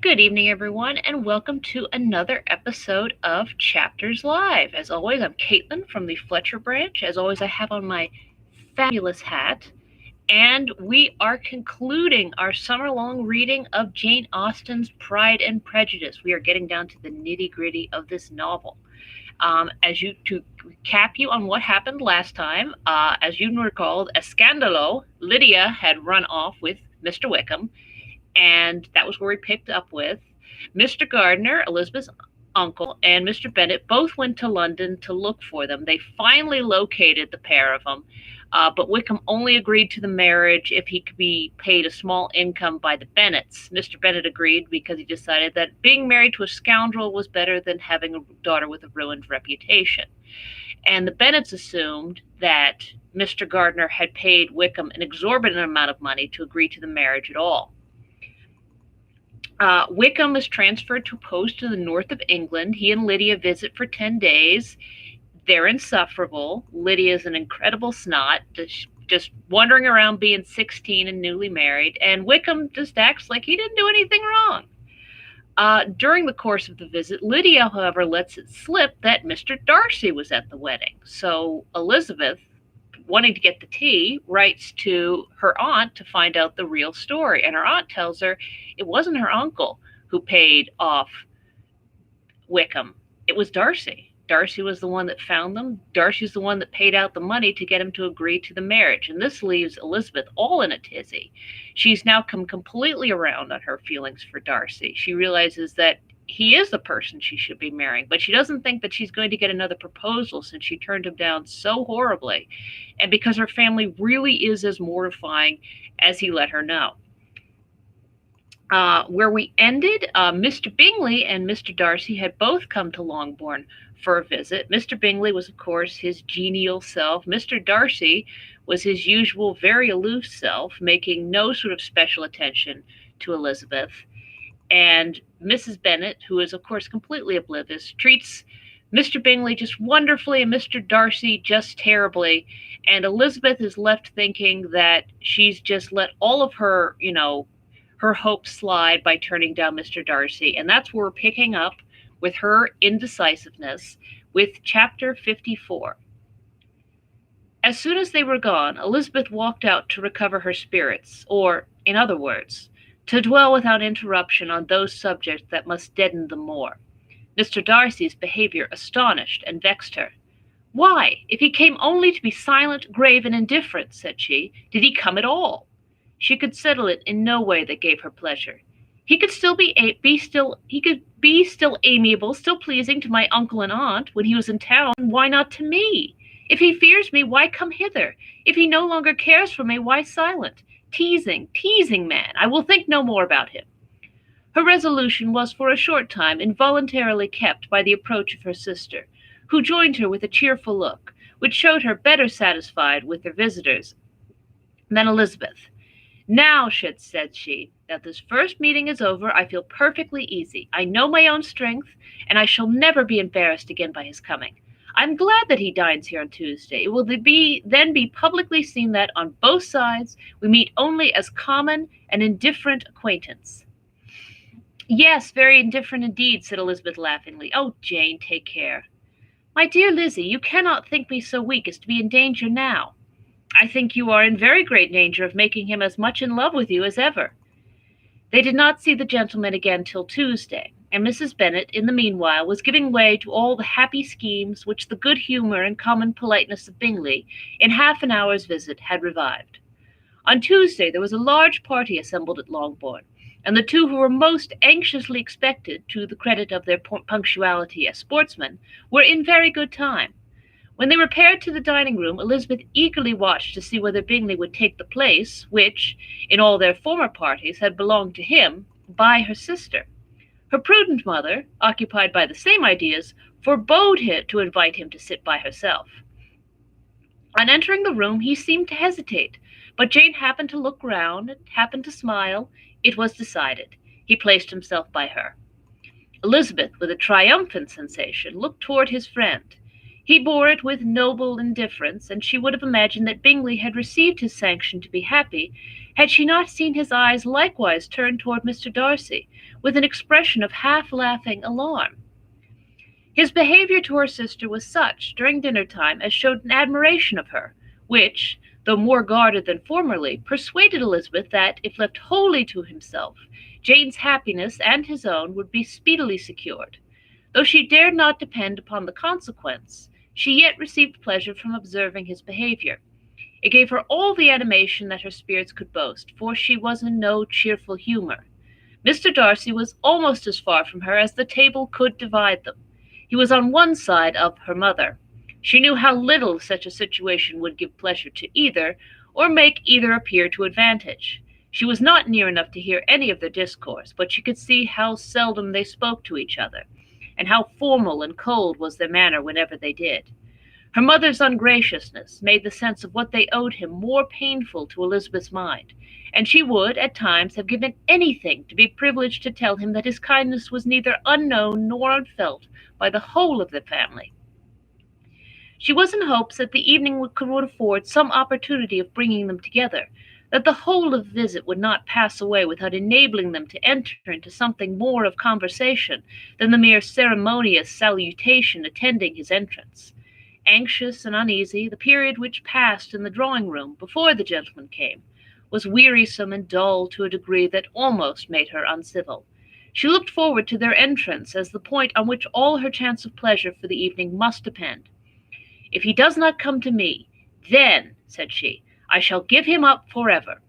Good evening, everyone, and welcome to another episode of Chapters Live. As always, I'm Caitlin from the Fletcher branch. As always, I have on my fabulous hat, and we are concluding our summer long reading of Jane Austen's Pride and Prejudice. We are getting down to the nitty gritty of this novel. To recap you on what happened last time, as you recall, a scandalo, Lydia had run off with Mr. Wickham, and that was where we picked up with Mr. Gardiner, Elizabeth's uncle, and Mr. Bennett both went to London to look for them. They finally located the pair of them, but Wickham only agreed to the marriage if he could be paid a small income by the Bennets. Mr. Bennett agreed because he decided that being married to a scoundrel was better than having a daughter with a ruined reputation. And the Bennets assumed that Mr. Gardiner had paid Wickham an exorbitant amount of money to agree to the marriage at all. Wickham is transferred to a post in the north of England. He and Lydia visit for 10 days. They're insufferable. Lydia's an incredible snot, just wandering around being 16 and newly married, and Wickham just acts like he didn't do anything wrong. During the course of the visit, Lydia, however, lets it slip that Mr. Darcy was at the wedding. So Elizabeth, wanting to get the tea, writes to her aunt to find out the real story. And her aunt tells her it wasn't her uncle who paid off Wickham. It was Darcy. Darcy was the one that found them. Darcy's the one that paid out the money to get him to agree to the marriage. And this leaves Elizabeth all in a tizzy. She's now come completely around on her feelings for Darcy. She realizes that he is the person she should be marrying, but she doesn't think that she's going to get another proposal since she turned him down so horribly, and because her family really is as mortifying as he let her know. Where we ended, Mr. Bingley and Mr. Darcy had both come to Longbourn for a visit. Mr. Bingley was, of course, his genial self. Mr. Darcy was his usual very aloof self, making no sort of special attention to Elizabeth. And Mrs. Bennett, who is, of course, completely oblivious, treats Mr. Bingley just wonderfully and Mr. Darcy just terribly. And Elizabeth is left thinking that she's just let all of her, her hopes slide by turning down Mr. Darcy. And that's where we're picking up with her indecisiveness with chapter 54. As soon as they were gone, Elizabeth walked out to recover her spirits, or, in other words, to dwell without interruption on those subjects that must deaden them more. Mr. Darcy's behavior astonished and vexed her. Why, if he came only to be silent, grave, and indifferent, said she, did he come at all? She could settle it in no way that gave her pleasure. He could be still amiable, still pleasing to my uncle and aunt when he was in town. Why not to me? If he fears me, why come hither? If he no longer cares for me, why silent? Teasing man. I will think no more about him. Her resolution was for a short time involuntarily kept by the approach of her sister, who joined her with a cheerful look, which showed her better satisfied with her visitors than Elizabeth. Now, said she, that this first meeting is over, I feel perfectly easy. I know my own strength, and I shall never be embarrassed again by his coming. I'm glad that he dines here on Tuesday. It will then be publicly seen that, on both sides, we meet only as common and indifferent acquaintance. Yes, very indifferent indeed, said Elizabeth laughingly. Oh, Jane, take care. My dear Lizzie, you cannot think me so weak as to be in danger now. I think you are in very great danger of making him as much in love with you as ever. They did not see the gentleman again till Tuesday, and Mrs. Bennet, in the meanwhile, was giving way to all the happy schemes which the good humour and common politeness of Bingley, in half an hour's visit, had revived. On Tuesday there was a large party assembled at Longbourn, and the two who were most anxiously expected, to the credit of their punctuality as sportsmen, were in very good time. When they repaired to the dining-room, Elizabeth eagerly watched to see whether Bingley would take the place which, in all their former parties, had belonged to him by her sister. Her prudent mother, occupied by the same ideas, forbade him to invite him to sit by herself. On entering the room, he seemed to hesitate, but Jane happened to look round, and happened to smile. It was decided. He placed himself by her. Elizabeth, with a triumphant sensation, looked toward his friend. He bore it with noble indifference, and she would have imagined that Bingley had received his sanction to be happy, Had she not seen his eyes likewise turned toward Mr. Darcy, with an expression of half-laughing alarm? His behaviour to her sister was such, during dinner-time, as showed an admiration of her, which, though more guarded than formerly, persuaded Elizabeth that, if left wholly to himself, Jane's happiness and his own would be speedily secured. Though she dared not depend upon the consequence, she yet received pleasure from observing his behaviour. It gave her all the animation that her spirits could boast, for she was in no cheerful humour. Mr. Darcy was almost as far from her as the table could divide them. He was on one side of her mother. She knew how little such a situation would give pleasure to either, or make either appear to advantage. She was not near enough to hear any of their discourse, but she could see how seldom they spoke to each other, and how formal and cold was their manner whenever they did. Her mother's ungraciousness made the sense of what they owed him more painful to Elizabeth's mind, and she would, at times, have given anything to be privileged to tell him that his kindness was neither unknown nor unfelt by the whole of the family. She was in hopes that the evening would afford some opportunity of bringing them together, that the whole of the visit would not pass away without enabling them to enter into something more of conversation than the mere ceremonious salutation attending his entrance. Anxious and uneasy, the period which passed in the drawing-room before the gentlemen came was wearisome and dull to a degree that almost made her uncivil. She looked forward to their entrance as the point on which all her chance of pleasure for the evening must depend. "If he does not come to me, then," said she, "I shall give him up forever."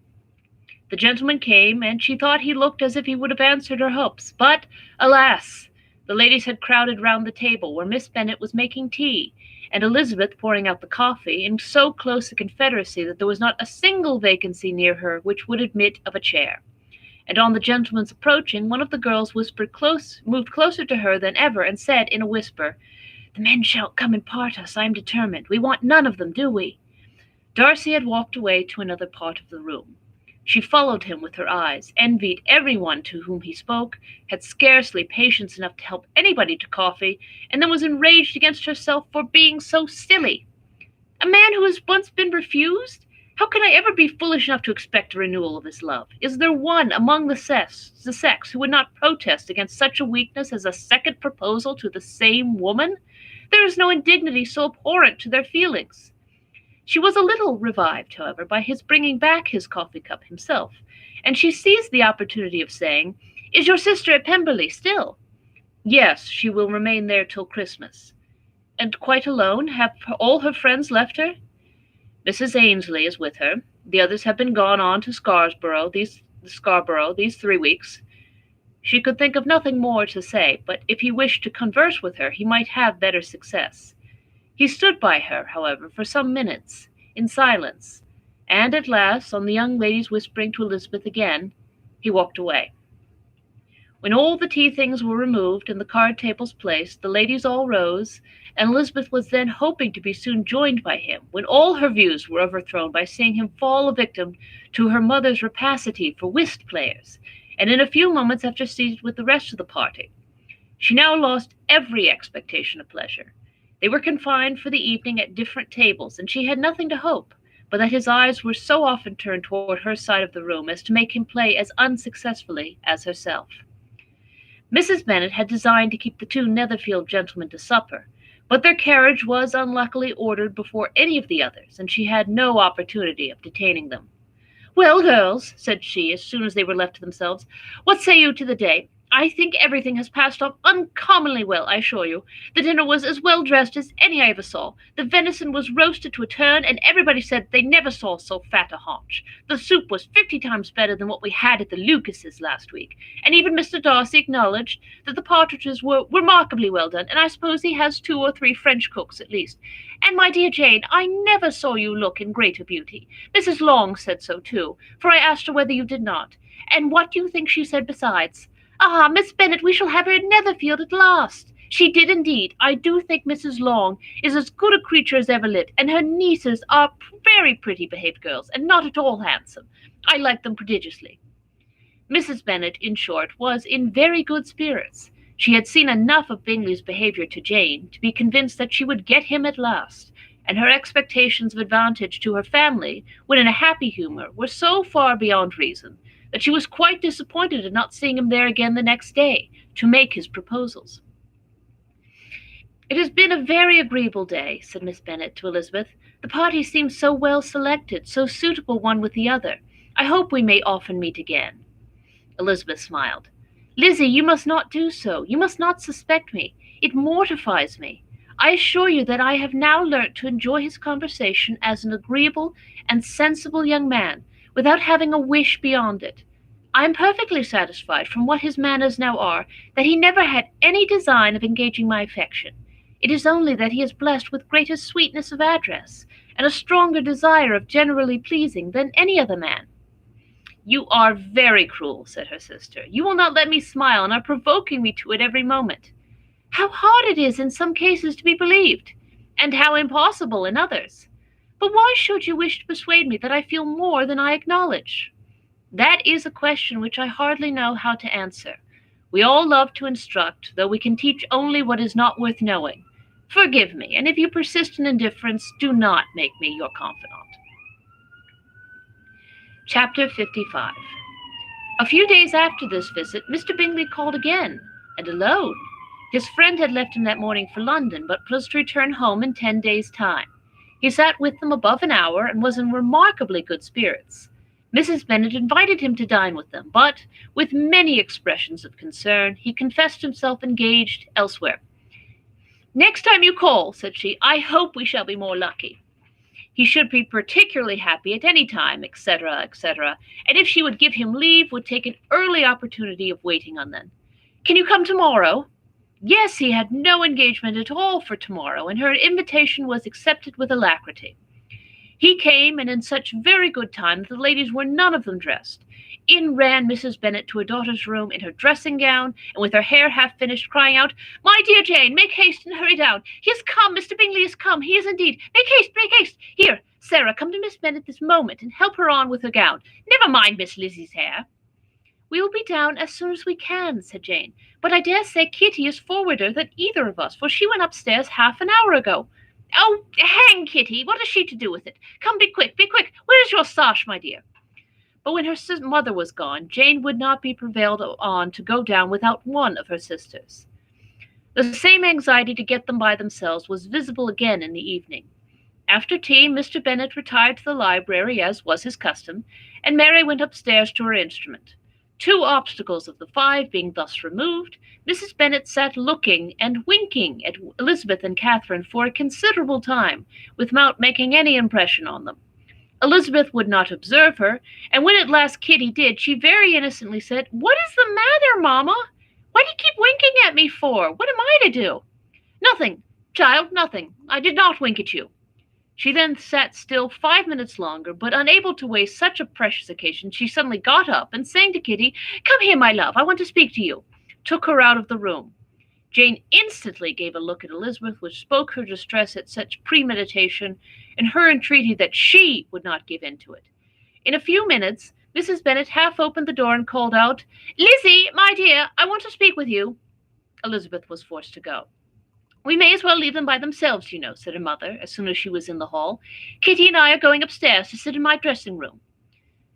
The gentleman came, and she thought he looked as if he would have answered her hopes, but, alas! The ladies had crowded round the table where Miss Bennet was making tea, and Elizabeth pouring out the coffee, in so close a confederacy that there was not a single vacancy near her which would admit of a chair. And on the gentleman's approaching, one of the girls moved closer to her than ever, and said in a whisper, "The men shan't come and part us, I am determined. We want none of them, do we?" Darcy had walked away to another part of the room. She followed him with her eyes, envied every one to whom he spoke, had scarcely patience enough to help anybody to coffee, and then was enraged against herself for being so silly. A man who has once been refused? How can I ever be foolish enough to expect a renewal of his love? Is there one among the sex who would not protest against such a weakness as a second proposal to the same woman? There is no indignity so abhorrent to their feelings. She was a little revived, however, by his bringing back his coffee-cup himself, and she seized the opportunity of saying, "Is your sister at Pemberley still?" "Yes, she will remain there till Christmas." "And quite alone? Have all her friends left her?" "Mrs. Ainsley is with her. The others have been gone on to Scarborough these 3 weeks." She could think of nothing more to say, but if he wished to converse with her, he might have better success. He stood by her, however, for some minutes, in silence, and at last, on the young lady's whispering to Elizabeth again, he walked away. When all the tea things were removed and the card tables placed, the ladies all rose, and Elizabeth was then hoping to be soon joined by him, when all her views were overthrown by seeing him fall a victim to her mother's rapacity for whist players, and in a few moments after seated with the rest of the party. She now lost every expectation of pleasure. They were confined for the evening at different tables, and she had nothing to hope, but that his eyes were so often turned toward her side of the room as to make him play as unsuccessfully as herself. Mrs. Bennet had designed to keep the two Netherfield gentlemen to supper, but their carriage was unluckily ordered before any of the others, and she had no opportunity of detaining them. "Well, girls," said she, as soon as they were left to themselves, "what say you to the day? I think everything has passed off uncommonly well, I assure you. The dinner was as well dressed as any I ever saw. The venison was roasted to a turn, and everybody said they never saw so fat a haunch. The soup was 50 times better than what we had at the Lucases last week, and even Mr. Darcy acknowledged that the partridges were remarkably well done, and I suppose he has 2 or 3 French cooks at least. And, my dear Jane, I never saw you look in greater beauty. Mrs. Long said so too, for I asked her whether you did not. And what do you think she said besides? 'Ah, Miss Bennet, we shall have her at Netherfield at last.' She did indeed. I do think Mrs. Long is as good a creature as ever lived, and her nieces are very pretty behaved girls, and not at all handsome. I like them prodigiously." Mrs. Bennet, in short, was in very good spirits. She had seen enough of Bingley's behaviour to Jane to be convinced that she would get him at last, and her expectations of advantage to her family, when in a happy humor, were so far beyond reason that she was quite disappointed at not seeing him there again the next day to make his proposals. "It has been a very agreeable day," said Miss Bennet to Elizabeth. "The party seems so well selected, so suitable one with the other. I hope we may often meet again." Elizabeth smiled. "Lizzie, you must not do so. You must not suspect me. It mortifies me. I assure you that I have now learnt to enjoy his conversation as an agreeable and sensible young man, without having a wish beyond it. I am perfectly satisfied, from what his manners now are, that he never had any design of engaging my affection. It is only that he is blessed with greater sweetness of address, and a stronger desire of generally pleasing than any other man." "You are very cruel," said her sister. "You will not let me smile, and are provoking me to it every moment. How hard it is in some cases to be believed, and how impossible in others! But why should you wish to persuade me that I feel more than I acknowledge?" "That is a question which I hardly know how to answer. We all love to instruct, though we can teach only what is not worth knowing. Forgive me, and if you persist in indifference, do not make me your confidant." Chapter 55. A few days after this visit, Mr. Bingley called again, and alone. His friend had left him that morning for London, but was to return home in 10 days' time. He sat with them above an hour, and was in remarkably good spirits. Mrs. Bennet invited him to dine with them, but, with many expressions of concern, he confessed himself engaged elsewhere. "Next time you call," said she, "I hope we shall be more lucky." He should be particularly happy at any time, etc., etc., and if she would give him leave, would take an early opportunity of waiting on them. "Can you come tomorrow?" Yes, he had no engagement at all for tomorrow, and her invitation was accepted with alacrity. He came, and in such very good time that the ladies were none of them dressed. In ran Mrs. Bennet to her daughter's room in her dressing gown, and with her hair half finished, crying out, "My dear Jane, make haste and hurry down. He has come, Mr. Bingley has come, he is indeed. Make haste, make haste. Here, Sarah, come to Miss Bennet this moment, and help her on with her gown. Never mind Miss Lizzie's hair." "We will be down as soon as we can," said Jane, "but I dare say Kitty is forwarder than either of us, for she went upstairs half an hour ago." "Oh, hang Kitty! What has she to do with it? Come, be quick, be quick. Where is your sash, my dear?" But when her mother was gone, Jane would not be prevailed on to go down without one of her sisters. The same anxiety to get them by themselves was visible again in the evening. After tea, Mr. Bennet retired to the library, as was his custom, and Mary went upstairs to her instrument. 2 obstacles of the 5 being thus removed, Mrs. Bennet sat looking and winking at Elizabeth and Catherine for a considerable time, without making any impression on them. Elizabeth would not observe her, and when at last Kitty did, she very innocently said, "What is the matter, mamma? What do you keep winking at me for? What am I to do?" "Nothing, child, nothing. I did not wink at you." She then sat still 5 minutes longer, but unable to waste such a precious occasion, she suddenly got up, and saying to Kitty, "Come here, my love, I want to speak to you," took her out of the room. Jane instantly gave a look at Elizabeth, which spoke her distress at such premeditation, and her entreaty that she would not give in to it. In a few minutes, Mrs. Bennet half opened the door and called out, "Lizzie, my dear, I want to speak with you." Elizabeth was forced to go. "We may as well leave them by themselves, you know," said her mother, as soon as she was in the hall. "Kitty and I are going upstairs to sit in my dressing room."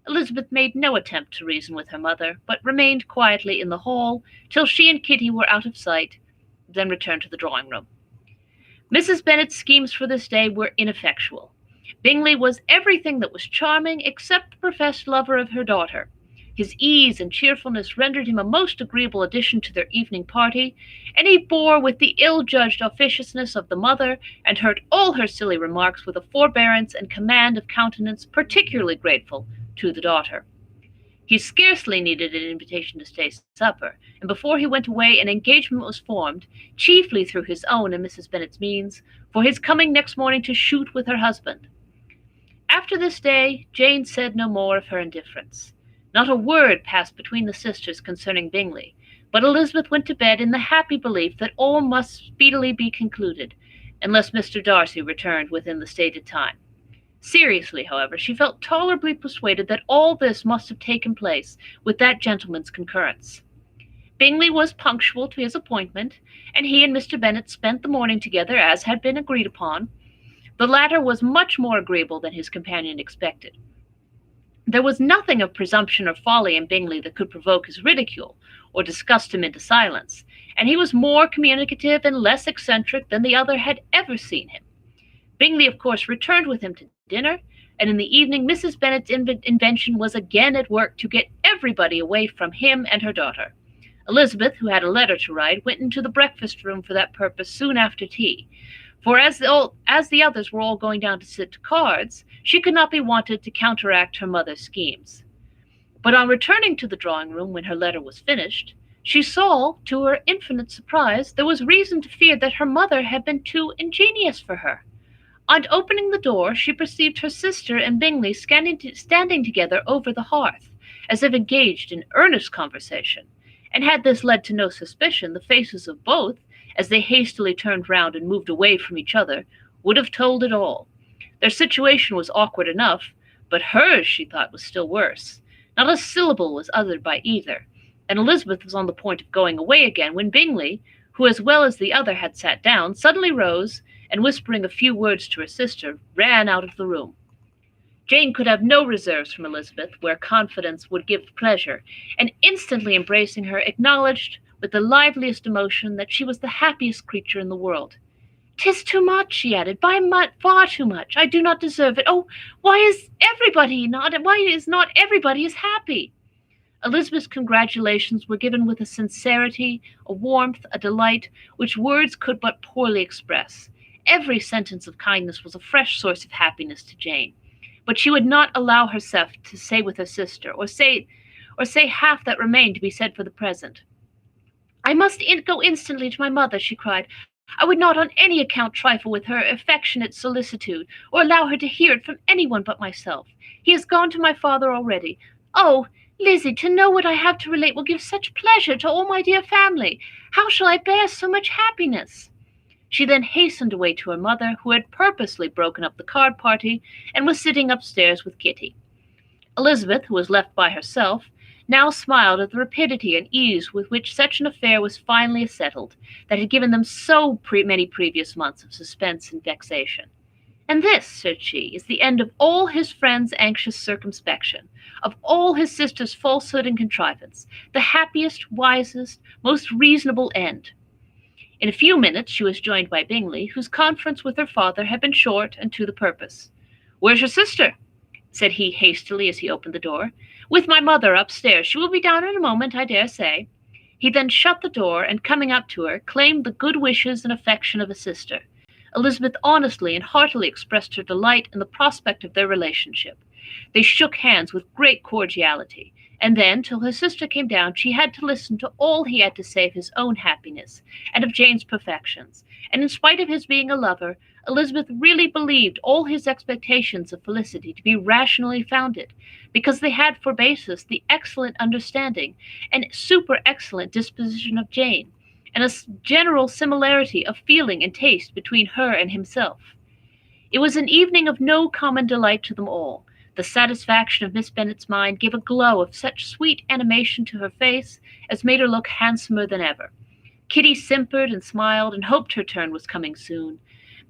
Elizabeth made no attempt to reason with her mother, but remained quietly in the hall till she and Kitty were out of sight, then returned to the drawing-room. Mrs. Bennet's schemes for this day were ineffectual. Bingley was everything that was charming except the professed lover of her daughter. His ease and cheerfulness rendered him a most agreeable addition to their evening party, and he bore with the ill-judged officiousness of the mother, and heard all her silly remarks with a forbearance and command of countenance particularly grateful to the daughter. He scarcely needed an invitation to stay supper, and before he went away an engagement was formed, chiefly through his own and Mrs. Bennet's means, for his coming next morning to shoot with her husband. After this day, Jane said no more of her indifference. Not a word passed between the sisters concerning Bingley, but Elizabeth went to bed in the happy belief that all must speedily be concluded, unless Mr. Darcy returned within the stated time. Seriously, however, she felt tolerably persuaded that all this must have taken place with that gentleman's concurrence. Bingley was punctual to his appointment, and he and Mr. Bennet spent the morning together as had been agreed upon. The latter was much more agreeable than his companion expected. There was nothing of presumption or folly in Bingley that could provoke his ridicule, or disgust him into silence, and he was more communicative and less eccentric than the other had ever seen him. Bingley, of course, returned with him to dinner, and in the evening Mrs. Bennet's invention was again at work to get everybody away from him and her daughter. Elizabeth, who had a letter to write, went into the breakfast room for that purpose soon after tea, for as the others were all going down to sit to cards, she could not be wanted to counteract her mother's schemes. But on returning to the drawing-room when her letter was finished, she saw, to her infinite surprise, there was reason to fear that her mother had been too ingenious for her. On opening the door, she perceived her sister and Bingley standing together over the hearth, as if engaged in earnest conversation, and had this led to no suspicion, the faces of both, as they hastily turned round and moved away from each other, would have told it all. Their situation was awkward enough, but hers, she thought, was still worse. Not a syllable was uttered by either, and Elizabeth was on the point of going away again when Bingley, who as well as the other had sat down, suddenly rose, and whispering a few words to her sister, ran out of the room. Jane could have no reserves from Elizabeth, where confidence would give pleasure, and instantly embracing her, acknowledged with the liveliest emotion that she was the happiest creature in the world. "'Tis too much," she added, "far too much. I do not deserve it. Oh, why is not everybody as happy?" Elizabeth's congratulations were given with a sincerity, a warmth, a delight, which words could but poorly express. Every sentence of kindness was a fresh source of happiness to Jane, but she would not allow herself to say with her sister, or say half that remained to be said for the present. "I must go instantly to my mother," she cried. "I would not on any account trifle with her affectionate solicitude, or allow her to hear it from any one but myself. He has gone to my father already. Oh, Lizzie, to know what I have to relate will give such pleasure to all my dear family. How shall I bear so much happiness?" She then hastened away to her mother, who had purposely broken up the card party, and was sitting upstairs with Kitty. Elizabeth, who was left by herself, now smiled at the rapidity and ease with which such an affair was finally settled, that had given them so many previous months of suspense and vexation. "And this," said she, "is the end of all his friends' anxious circumspection, of all his sister's falsehood and contrivance, the happiest, wisest, most reasonable end." In a few minutes she was joined by Bingley, whose conference with her father had been short and to the purpose. "Where's your sister?" said he hastily as he opened the door. "With my mother upstairs. She will be down in a moment, I dare say." He then shut the door, and coming up to her, claimed the good wishes and affection of a sister. Elizabeth honestly and heartily expressed her delight in the prospect of their relationship. They shook hands with great cordiality, and then, till her sister came down, she had to listen to all he had to say of his own happiness, and of Jane's perfections, and in spite of his being a lover, Elizabeth really believed all his expectations of felicity to be rationally founded, because they had for basis the excellent understanding and super-excellent disposition of Jane, and a general similarity of feeling and taste between her and himself. It was an evening of no common delight to them all. The satisfaction of Miss Bennet's mind gave a glow of such sweet animation to her face as made her look handsomer than ever. Kitty simpered and smiled and hoped her turn was coming soon.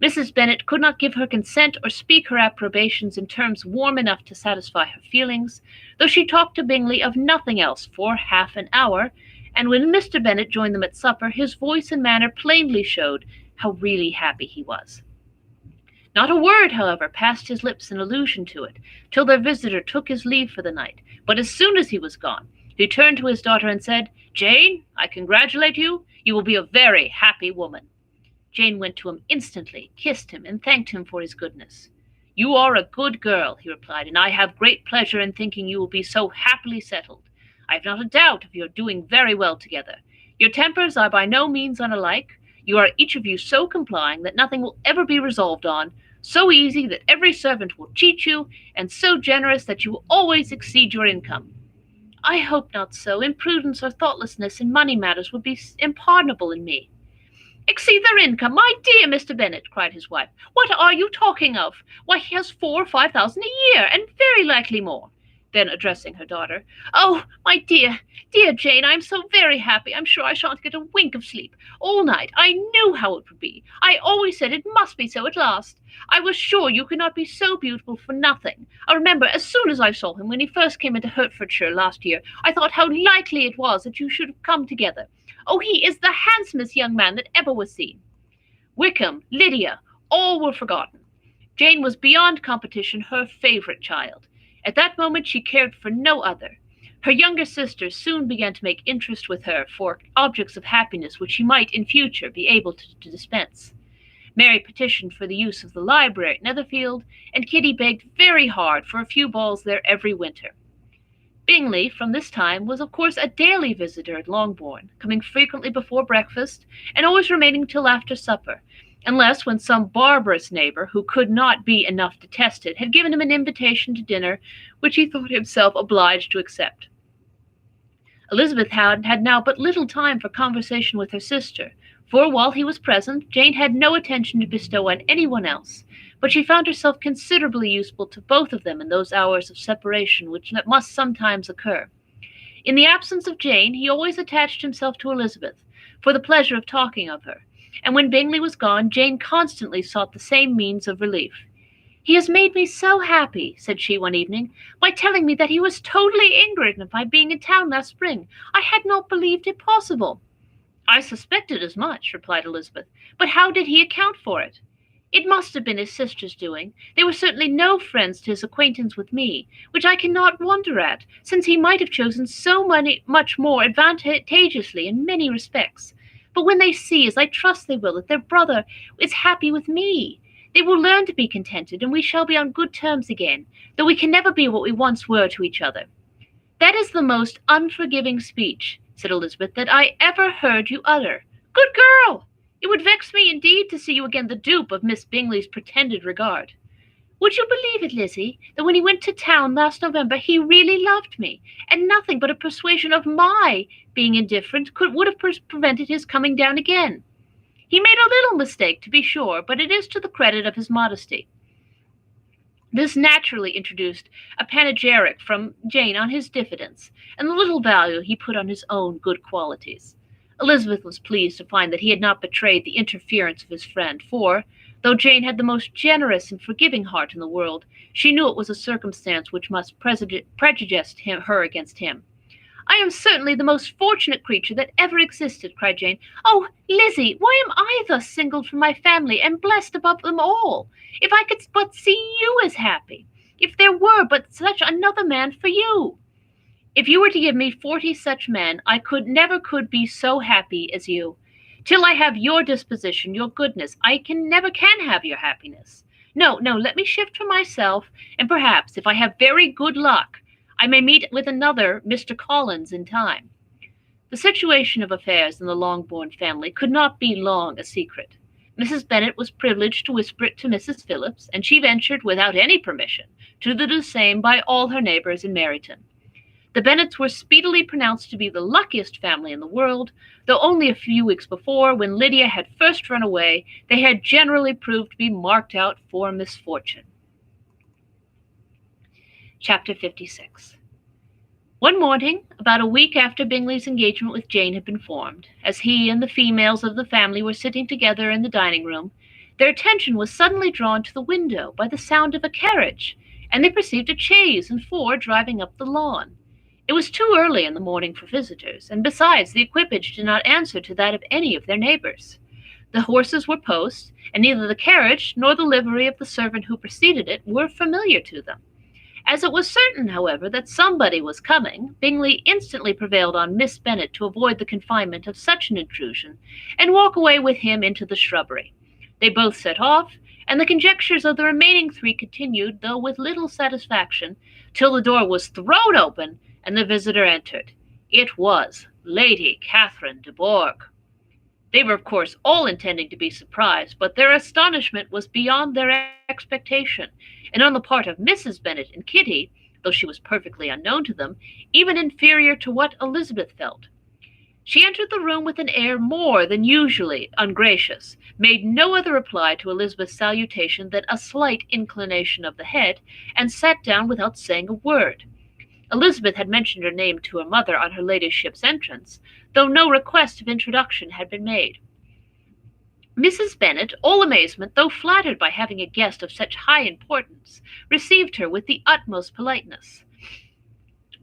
Mrs. Bennet could not give her consent or speak her approbations in terms warm enough to satisfy her feelings, though she talked to Bingley of nothing else for half an hour, and when Mr. Bennet joined them at supper, his voice and manner plainly showed how really happy he was. Not a word, however, passed his lips in allusion to it, till their visitor took his leave for the night, but as soon as he was gone, he turned to his daughter and said, "Jane, I congratulate you. You will be a very happy woman." Jane went to him instantly, kissed him, and thanked him for his goodness. "You are a good girl," he replied, "and I have great pleasure in thinking you will be so happily settled. I have not a doubt of your doing very well together. Your tempers are by no means unlike. You are each of you so complying that nothing will ever be resolved on, so easy that every servant will cheat you, and so generous that you will always exceed your income." "I hope not so. Imprudence or thoughtlessness in money matters would be unpardonable in me." "Exceed their income, my dear Mr. Bennet," cried his wife. "What are you talking of? Why, he has 4,000 or 5,000 a year, and very likely more. Then addressing her daughter, "Oh, my dear, dear Jane, I am so very happy. I'm sure I shan't get a wink of sleep all night. I knew how it would be. I always said it must be so at last. I was sure you could not be so beautiful for nothing. I remember as soon as I saw him when he first came into Hertfordshire last year, I thought how likely it was that you should have come together. Oh, he is the handsomest young man that ever was seen." Wickham, Lydia, all were forgotten. Jane was beyond competition her favourite child. At that moment she cared for no other. Her younger sisters soon began to make interest with her for objects of happiness which she might in future be able to dispense. Mary petitioned for the use of the library at Netherfield, and Kitty begged very hard for a few balls there every winter. Bingley, from this time, was of course a daily visitor at Longbourn, coming frequently before breakfast, and always remaining till after supper, unless when some barbarous neighbour, who could not be enough detested, had given him an invitation to dinner, which he thought himself obliged to accept. Elizabeth had now but little time for conversation with her sister, for while he was present, Jane had no attention to bestow on any one else, but she found herself considerably useful to both of them in those hours of separation which must sometimes occur. In the absence of Jane, he always attached himself to Elizabeth, for the pleasure of talking of her, and when Bingley was gone, Jane constantly sought the same means of relief. "He has made me so happy," said she one evening, "by telling me that he was totally ignorant of my being in town last spring. I had not believed it possible." "I suspected as much," replied Elizabeth, "but how did he account for it?" "It must have been his sister's doing. They were certainly no friends to his acquaintance with me, which I cannot wonder at, since he might have chosen so much more advantageously in many respects. But when they see, as I trust they will, that their brother is happy with me, they will learn to be contented, and we shall be on good terms again, though we can never be what we once were to each other." "That is the most unforgiving speech," said Elizabeth, "that I ever heard you utter. Good girl! It would vex me indeed to see you again the dupe of Miss Bingley's pretended regard. Would you believe it, Lizzie, that when he went to town last November he really loved me, and nothing but a persuasion of my being indifferent would have prevented his coming down again? He made a little mistake, to be sure, but it is to the credit of his modesty." This naturally introduced a panegyric from Jane on his diffidence, and the little value he put on his own good qualities. Elizabeth was pleased to find that he had not betrayed the interference of his friend, for, though Jane had the most generous and forgiving heart in the world, she knew it was a circumstance which must prejudice her against him. "I am certainly the most fortunate creature that ever existed," cried Jane. "Oh, Lizzie, why am I thus singled from my family and blessed above them all? If I could but see you as happy! If there were but such another man for you! If you were to give me 40 such men, I never could be so happy as you. Till I have your disposition, your goodness, I never can have your happiness. No, no, let me shift for myself, and perhaps, if I have very good luck, I may meet with another Mr. Collins in time." The situation of affairs in the Longbourn family could not be long a secret. Mrs. Bennet was privileged to whisper it to Mrs. Phillips, and she ventured, without any permission, to do the same by all her neighbours in Meryton. The Bennets were speedily pronounced to be the luckiest family in the world, though only a few weeks before, when Lydia had first run away, they had generally proved to be marked out for misfortune. Chapter 56. One morning, about a week after Bingley's engagement with Jane had been formed, as he and the females of the family were sitting together in the dining-room, their attention was suddenly drawn to the window by the sound of a carriage, and they perceived a chaise and four driving up the lawn. It was too early in the morning for visitors, and besides, the equipage did not answer to that of any of their neighbours. The horses were post, and neither the carriage nor the livery of the servant who preceded it were familiar to them. As it was certain, however, that somebody was coming, Bingley instantly prevailed on Miss Bennet to avoid the confinement of such an intrusion, and walk away with him into the shrubbery. They both set off, and the conjectures of the remaining three continued, though with little satisfaction, till the door was thrown open, and the visitor entered. It was Lady Catherine de Bourgh. They were, of course, all intending to be surprised, but their astonishment was beyond their expectation, and on the part of Mrs. Bennet and Kitty, though she was perfectly unknown to them, even inferior to what Elizabeth felt. She entered the room with an air more than usually ungracious, made no other reply to Elizabeth's salutation than a slight inclination of the head, and sat down without saying a word. Elizabeth had mentioned her name to her mother on her ladyship's entrance, though no request of introduction had been made. Mrs. Bennet, all amazement, though flattered by having a guest of such high importance, received her with the utmost politeness.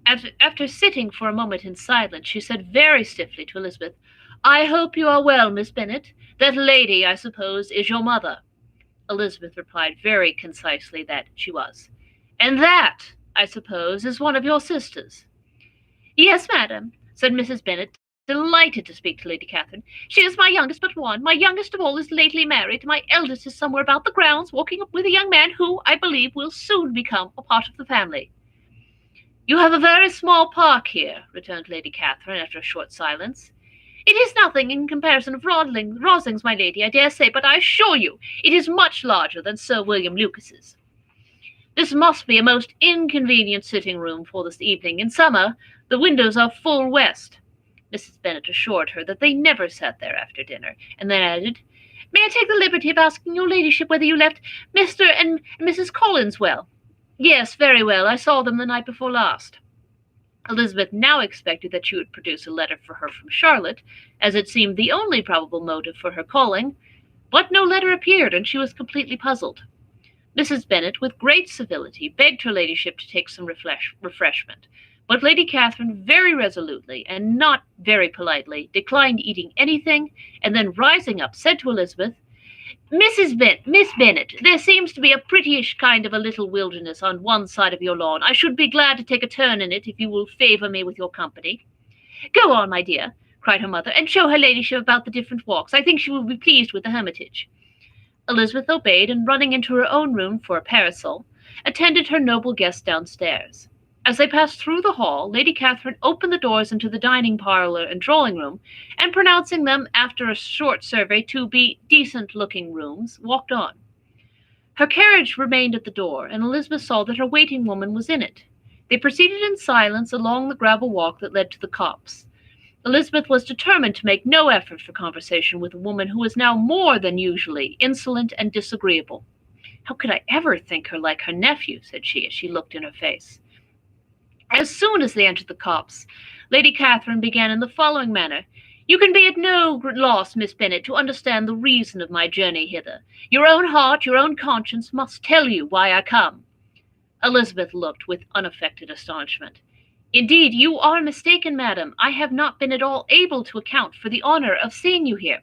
After sitting for a moment in silence, she said very stiffly to Elizabeth, "I hope you are well, Miss Bennet. That lady, I suppose, is your mother." Elizabeth replied very concisely that she was. "And that, I suppose, is one of your sisters." "Yes, madam," said Mrs. Bennet, delighted to speak to Lady Catherine. "She is my youngest but one. My youngest of all is lately married. My eldest is somewhere about the grounds, walking up with a young man who, I believe, will soon become a part of the family." "You have a very small park here," returned Lady Catherine after a short silence. "It is nothing in comparison of Rosings, my lady, I dare say, but I assure you it is much larger than Sir William Lucas's. This must be a most inconvenient sitting-room for this evening. In summer, the windows are full west." Mrs. Bennet assured her that they never sat there after dinner, and then added, "May I take the liberty of asking your ladyship whether you left Mr. and Mrs. Collins well?" "Yes, very well. I saw them the night before last." Elizabeth now expected that she would produce a letter for her from Charlotte, as it seemed the only probable motive for her calling, but no letter appeared, and she was completely puzzled. Mrs. Bennet, with great civility, begged her ladyship to take some refreshment, but Lady Catherine very resolutely, and not very politely, declined eating anything, and then rising up, said to Elizabeth, Miss Bennet, there seems to be a prettyish kind of a little wilderness on one side of your lawn. I should be glad to take a turn in it if you will favour me with your company." "Go on, my dear," cried her mother, "and show her ladyship about the different walks. I think she will be pleased with the hermitage." Elizabeth obeyed, and running into her own room for a parasol, attended her noble guest downstairs. As they passed through the hall, Lady Catherine opened the doors into the dining parlour and drawing-room, and pronouncing them, after a short survey, to be decent-looking rooms, walked on. Her carriage remained at the door, and Elizabeth saw that her waiting-woman was in it. They proceeded in silence along the gravel walk that led to the copse. Elizabeth was determined to make no effort for conversation with a woman who was now more than usually insolent and disagreeable. "How could I ever think her like her nephew?" said she, as she looked in her face. As soon as they entered the copse, Lady Catherine began in the following manner. "You can be at no loss, Miss Bennet, to understand the reason of my journey hither. Your own heart, your own conscience must tell you why I come." Elizabeth looked with unaffected astonishment. "Indeed, you are mistaken, madam. I have not been at all able to account for the honour of seeing you here."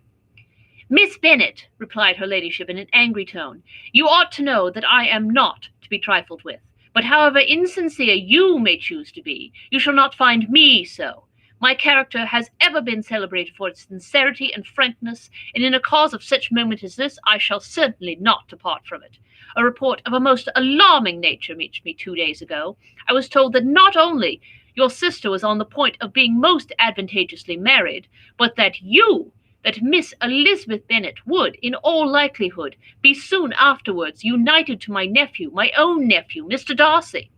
"Miss Bennet," replied her ladyship in an angry tone, "you ought to know that I am not to be trifled with. But however insincere you may choose to be, you shall not find me so. My character has ever been celebrated for its sincerity and frankness, and in a cause of such moment as this, I shall certainly not depart from it. A report of a most alarming nature reached me 2 days ago. I was told that not only your sister was on the point of being most advantageously married, but that Miss Elizabeth Bennet would, in all likelihood, be soon afterwards united to my nephew, my own nephew, Mr. Darcy.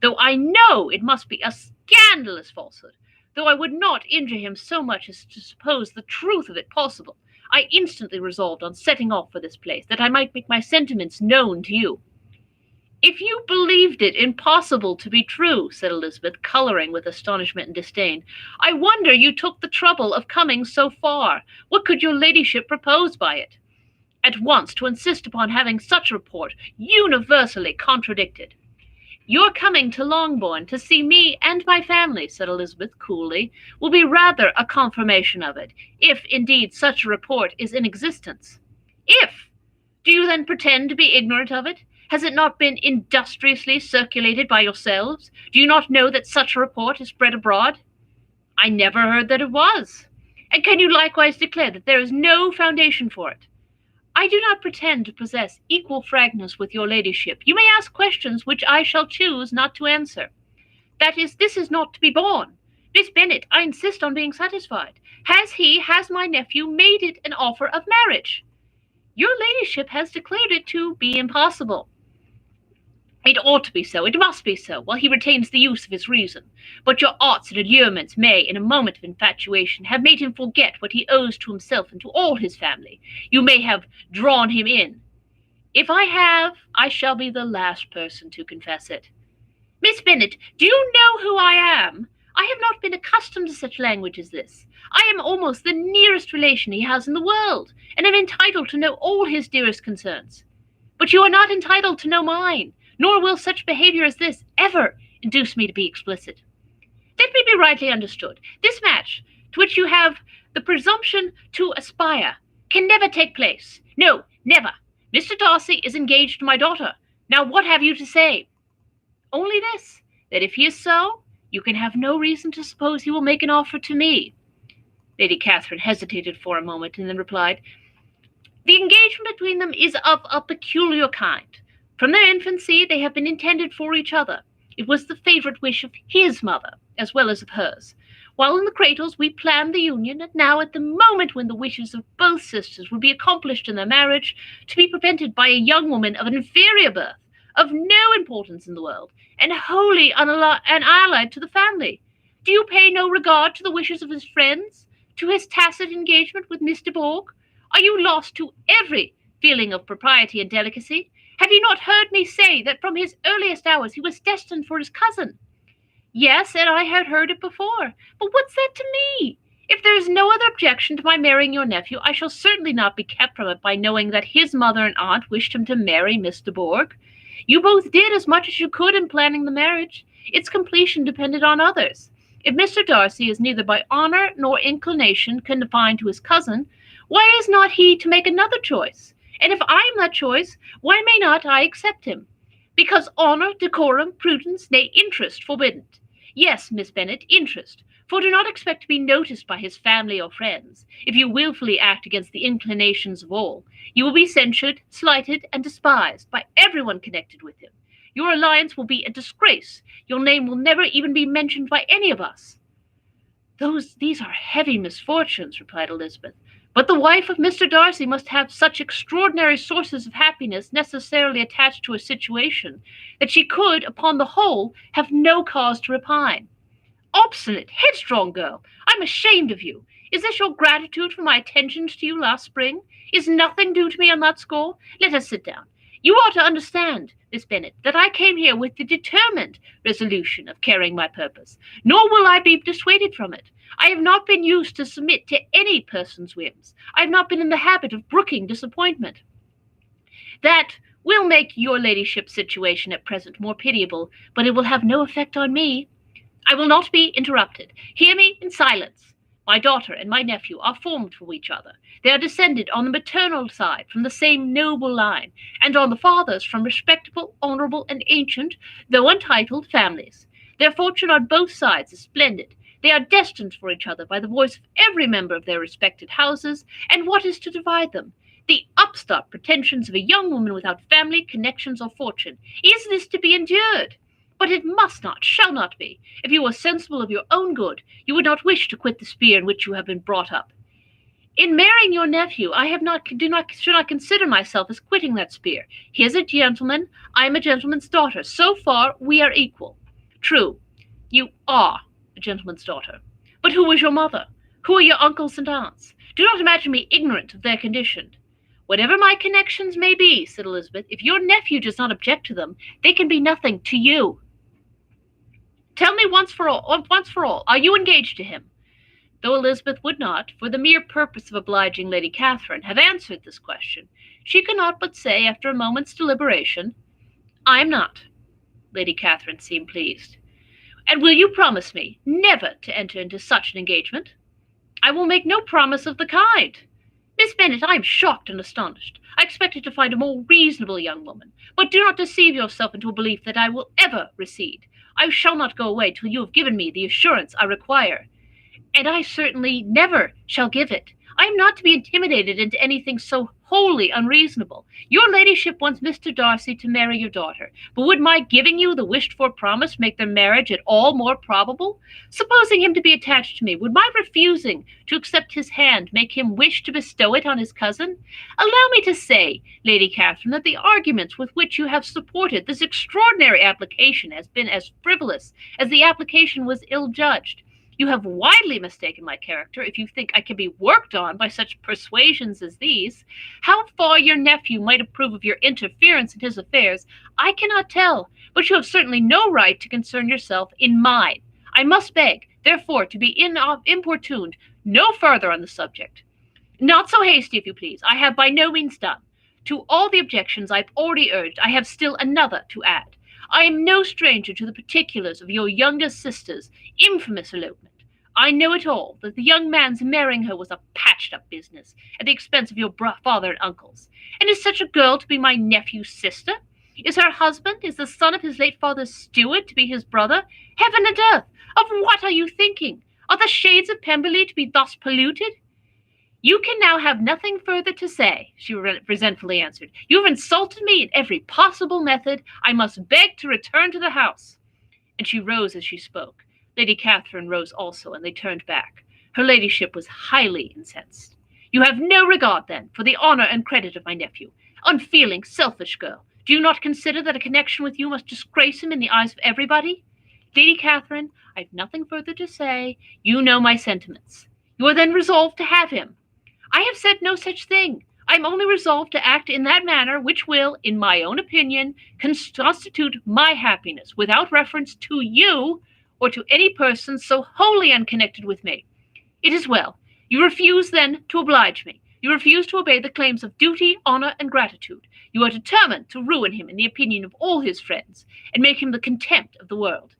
Though I know it must be a scandalous falsehood, though I would not injure him so much as to suppose the truth of it possible, I instantly resolved on setting off for this place, that I might make my sentiments known to you." "If you believed it impossible to be true," said Elizabeth, colouring with astonishment and disdain, "I wonder you took the trouble of coming so far. What could your ladyship propose by it? At once to insist upon having such a report universally contradicted." "Your coming to Longbourn to see me and my family," said Elizabeth coolly, "will be rather a confirmation of it, if indeed such a report is in existence." "If! Do you then pretend to be ignorant of it? Has it not been industriously circulated by yourselves? Do you not know that such a report is spread abroad?" "I never heard that it was." "And can you likewise declare that there is no foundation for it?" "I do not pretend to possess equal frankness with your ladyship. You may ask questions which I shall choose not to answer. This is not to be borne. Miss Bennet, I insist on being satisfied. Has my nephew made it an offer of marriage?" "Your ladyship has declared it to be impossible." "It ought to be so, it must be so, while he retains the use of his reason. But your arts and allurements may, in a moment of infatuation, have made him forget what he owes to himself and to all his family. You may have drawn him in. If I have, I shall be the last person to confess it." Miss Bennet, do you know who I am? I have not been accustomed to such language as this. I am almost the nearest relation he has in the world, and am entitled to know all his dearest concerns. But you are not entitled to know mine, nor will such behavior as this ever induce me to be explicit. Let me be rightly understood. This match, to which you have the presumption to aspire, can never take place. No, never. Mr. Darcy is engaged to my daughter. Now what have you to say? Only this, that if he is so, you can have no reason to suppose he will make an offer to me. Lady Catherine hesitated for a moment, and then replied, The engagement between them is of a peculiar kind. From their infancy they have been intended for each other. It was the favourite wish of his mother, as well as of hers. While in the cradles we planned the union, and now at the moment when the wishes of both sisters would be accomplished in their marriage, to be prevented by a young woman of an inferior birth, of no importance in the world, and wholly unallied to the family. Do you pay no regard to the wishes of his friends, to his tacit engagement with Miss de Bourgh? Are you lost to every feeling of propriety and delicacy? Have you not heard me say that from his earliest hours he was destined for his cousin? Yes, and I had heard it before. But what's that to me? If there is no other objection to my marrying your nephew, I shall certainly not be kept from it by knowing that his mother and aunt wished him to marry Miss de Bourgh. You both did as much as you could in planning the marriage. Its completion depended on others. If Mr. Darcy is neither by honour nor inclination confined to his cousin, why is not he to make another choice? And if I am that choice, why may not I accept him? Because honour, decorum, prudence, nay, interest forbid it. Yes, Miss Bennet, interest. For do not expect to be noticed by his family or friends. If you wilfully act against the inclinations of all, you will be censured, slighted, and despised by everyone connected with him. Your alliance will be a disgrace. Your name will never even be mentioned by any of us. These are heavy misfortunes, replied Elizabeth. But the wife of Mr. Darcy must have such extraordinary sources of happiness necessarily attached to a situation, that she could, upon the whole, have no cause to repine. Obstinate, headstrong girl, I'm ashamed of you. Is this your gratitude for my attentions to you last spring? Is nothing due to me on that score? Let us sit down. You ought to understand, Miss Bennet, that I came here with the determined resolution of carrying my purpose, nor will I be dissuaded from it. I have not been used to submit to any person's whims. I have not been in the habit of brooking disappointment. That will make your ladyship's situation at present more pitiable, but it will have no effect on me. I will not be interrupted. Hear me in silence. My daughter and my nephew are formed for each other. They are descended on the maternal side from the same noble line, and on the father's from respectable, honourable, and ancient, though untitled, families. Their fortune on both sides is splendid. They are destined for each other by the voice of every member of their respected houses, and what is to divide them? The upstart pretensions of a young woman without family, connections, or fortune. Is this to be endured? But it must not, shall not be. If you were sensible of your own good, you would not wish to quit the sphere in which you have been brought up. In marrying your nephew, I should not consider myself as quitting that sphere. He is a gentleman, I am a gentleman's daughter. So far, we are equal. True, you are a gentleman's daughter. But who is your mother? Who are your uncles and aunts? Do not imagine me ignorant of their condition. Whatever my connections may be, said Elizabeth, if your nephew does not object to them, they can be nothing to you. Tell me once for all, are you engaged to him? Though Elizabeth would not, for the mere purpose of obliging Lady Catherine, have answered this question, she could not but say, after a moment's deliberation, I am not. Lady Catherine seemed pleased. And will you promise me never to enter into such an engagement? I will make no promise of the kind. Miss Bennet, I am shocked and astonished. I expected to find a more reasonable young woman. But do not deceive yourself into a belief that I will ever recede. I shall not go away till you have given me the assurance I require. And I certainly never shall give it. I am not to be intimidated into anything so wholly unreasonable. Your ladyship wants Mr. Darcy to marry your daughter, but would my giving you the wished-for promise make their marriage at all more probable? Supposing him to be attached to me, would my refusing to accept his hand make him wish to bestow it on his cousin? Allow me to say, Lady Catherine, that the arguments with which you have supported this extraordinary application has been as frivolous as the application was ill-judged. You have widely mistaken my character if you think I can be worked on by such persuasions as these. How far your nephew might approve of your interference in his affairs, I cannot tell, but you have certainly no right to concern yourself in mine. I must beg, therefore, to be importuned no further on the subject. Not so hasty, if you please. I have by no means done. To all the objections I have already urged, I have still another to add. I am no stranger to the particulars of your youngest sister's infamous elopement. I know it all, that the young man's marrying her was a patched-up business, at the expense of your father and uncles. And is such a girl to be my nephew's sister? Is her husband, is the son of his late father's steward, to be his brother? Heaven and earth! Of what are you thinking? Are the shades of Pemberley to be thus polluted? You can now have nothing further to say, she resentfully answered. You have insulted me in every possible method. I must beg to return to the house. And she rose as she spoke. Lady Catherine rose also, and they turned back. Her ladyship was highly incensed. You have no regard, then, for the honour and credit of my nephew. Unfeeling, selfish girl. Do you not consider that a connection with you must disgrace him in the eyes of everybody? Lady Catherine, I have nothing further to say. You know my sentiments. You are then resolved to have him. I have said no such thing. I am only resolved to act in that manner which will, in my own opinion, constitute my happiness, without reference to you or to any person so wholly unconnected with me. It is well. You refuse, then, to oblige me. You refuse to obey the claims of duty, honor, and gratitude. You are determined to ruin him in the opinion of all his friends, and make him the contempt of the world.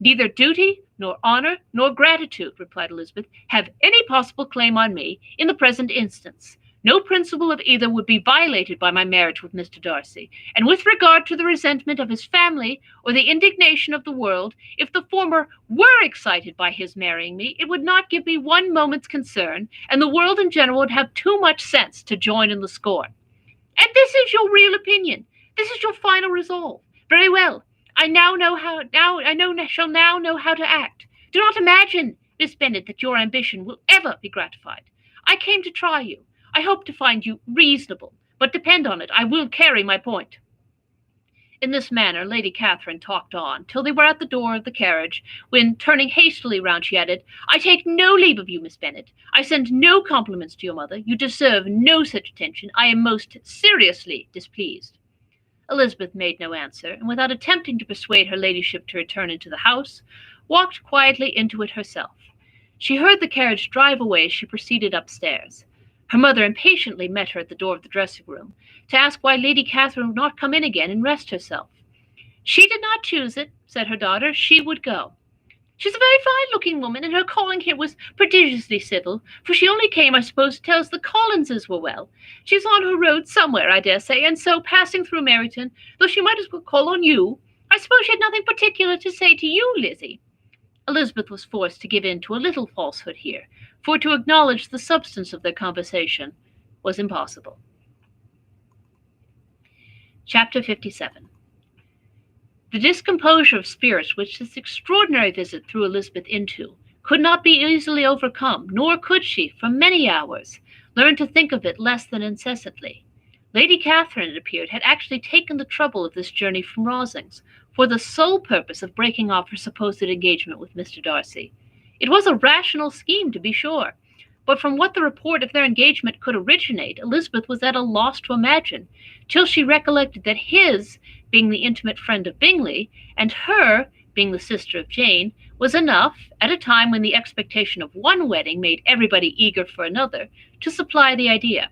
Neither duty, nor honor, nor gratitude, replied Elizabeth, have any possible claim on me in the present instance. No principle of either would be violated by my marriage with Mr. Darcy, and with regard to the resentment of his family or the indignation of the world, if the former were excited by his marrying me, it would not give me one moment's concern, and the world in general would have too much sense to join in the scorn. And this is your real opinion. This is your final resolve. Very well. I shall now know how to act. Do not imagine, Miss Bennet, that your ambition will ever be gratified. I came to try you. I hope to find you reasonable, but depend on it, I will carry my point. In this manner, Lady Catherine talked on, till they were at the door of the carriage, when, turning hastily round, she added, I take no leave of you, Miss Bennet. I send no compliments to your mother. You deserve no such attention. I am most seriously displeased. Elizabeth made no answer, and without attempting to persuade her ladyship to return into the house, walked quietly into it herself. She heard the carriage drive away as she proceeded upstairs. Her mother impatiently met her at the door of the dressing-room, to ask why Lady Catherine would not come in again and rest herself. She did not choose it, said her daughter. She would go. She's a very fine-looking woman, and her calling here was prodigiously civil, for she only came, I suppose, to tell us the Collinses were well. She's on her road somewhere, I dare say, and so, passing through Meryton, though she might as well call on you, I suppose she had nothing particular to say to you, Lizzie. Elizabeth was forced to give in to a little falsehood here, for to acknowledge the substance of their conversation was impossible. Chapter 57. The discomposure of spirits which this extraordinary visit threw Elizabeth into could not be easily overcome, nor could she, for many hours, learn to think of it less than incessantly. Lady Catherine, it appeared, had actually taken the trouble of this journey from Rosings, for the sole purpose of breaking off her supposed engagement with Mr. Darcy. It was a rational scheme, to be sure, but from what the report of their engagement could originate, Elizabeth was at a loss to imagine, till she recollected that his, being the intimate friend of Bingley, and her, being the sister of Jane, was enough, at a time when the expectation of one wedding made everybody eager for another, to supply the idea.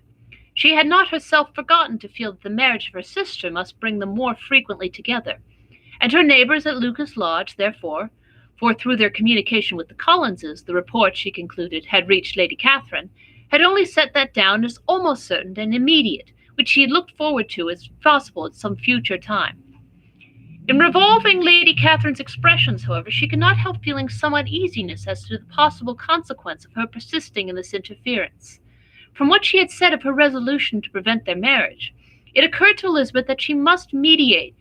She had not herself forgotten to feel that the marriage of her sister must bring them more frequently together, and her neighbours at Lucas Lodge, therefore, for through their communication with the Collinses, the report, she concluded, had reached Lady Catherine, had only set that down as almost certain and immediate, which she had looked forward to as possible at some future time. In revolving Lady Catherine's expressions, however, she could not help feeling some uneasiness as to the possible consequence of her persisting in this interference. From what she had said of her resolution to prevent their marriage, it occurred to Elizabeth that she must meditate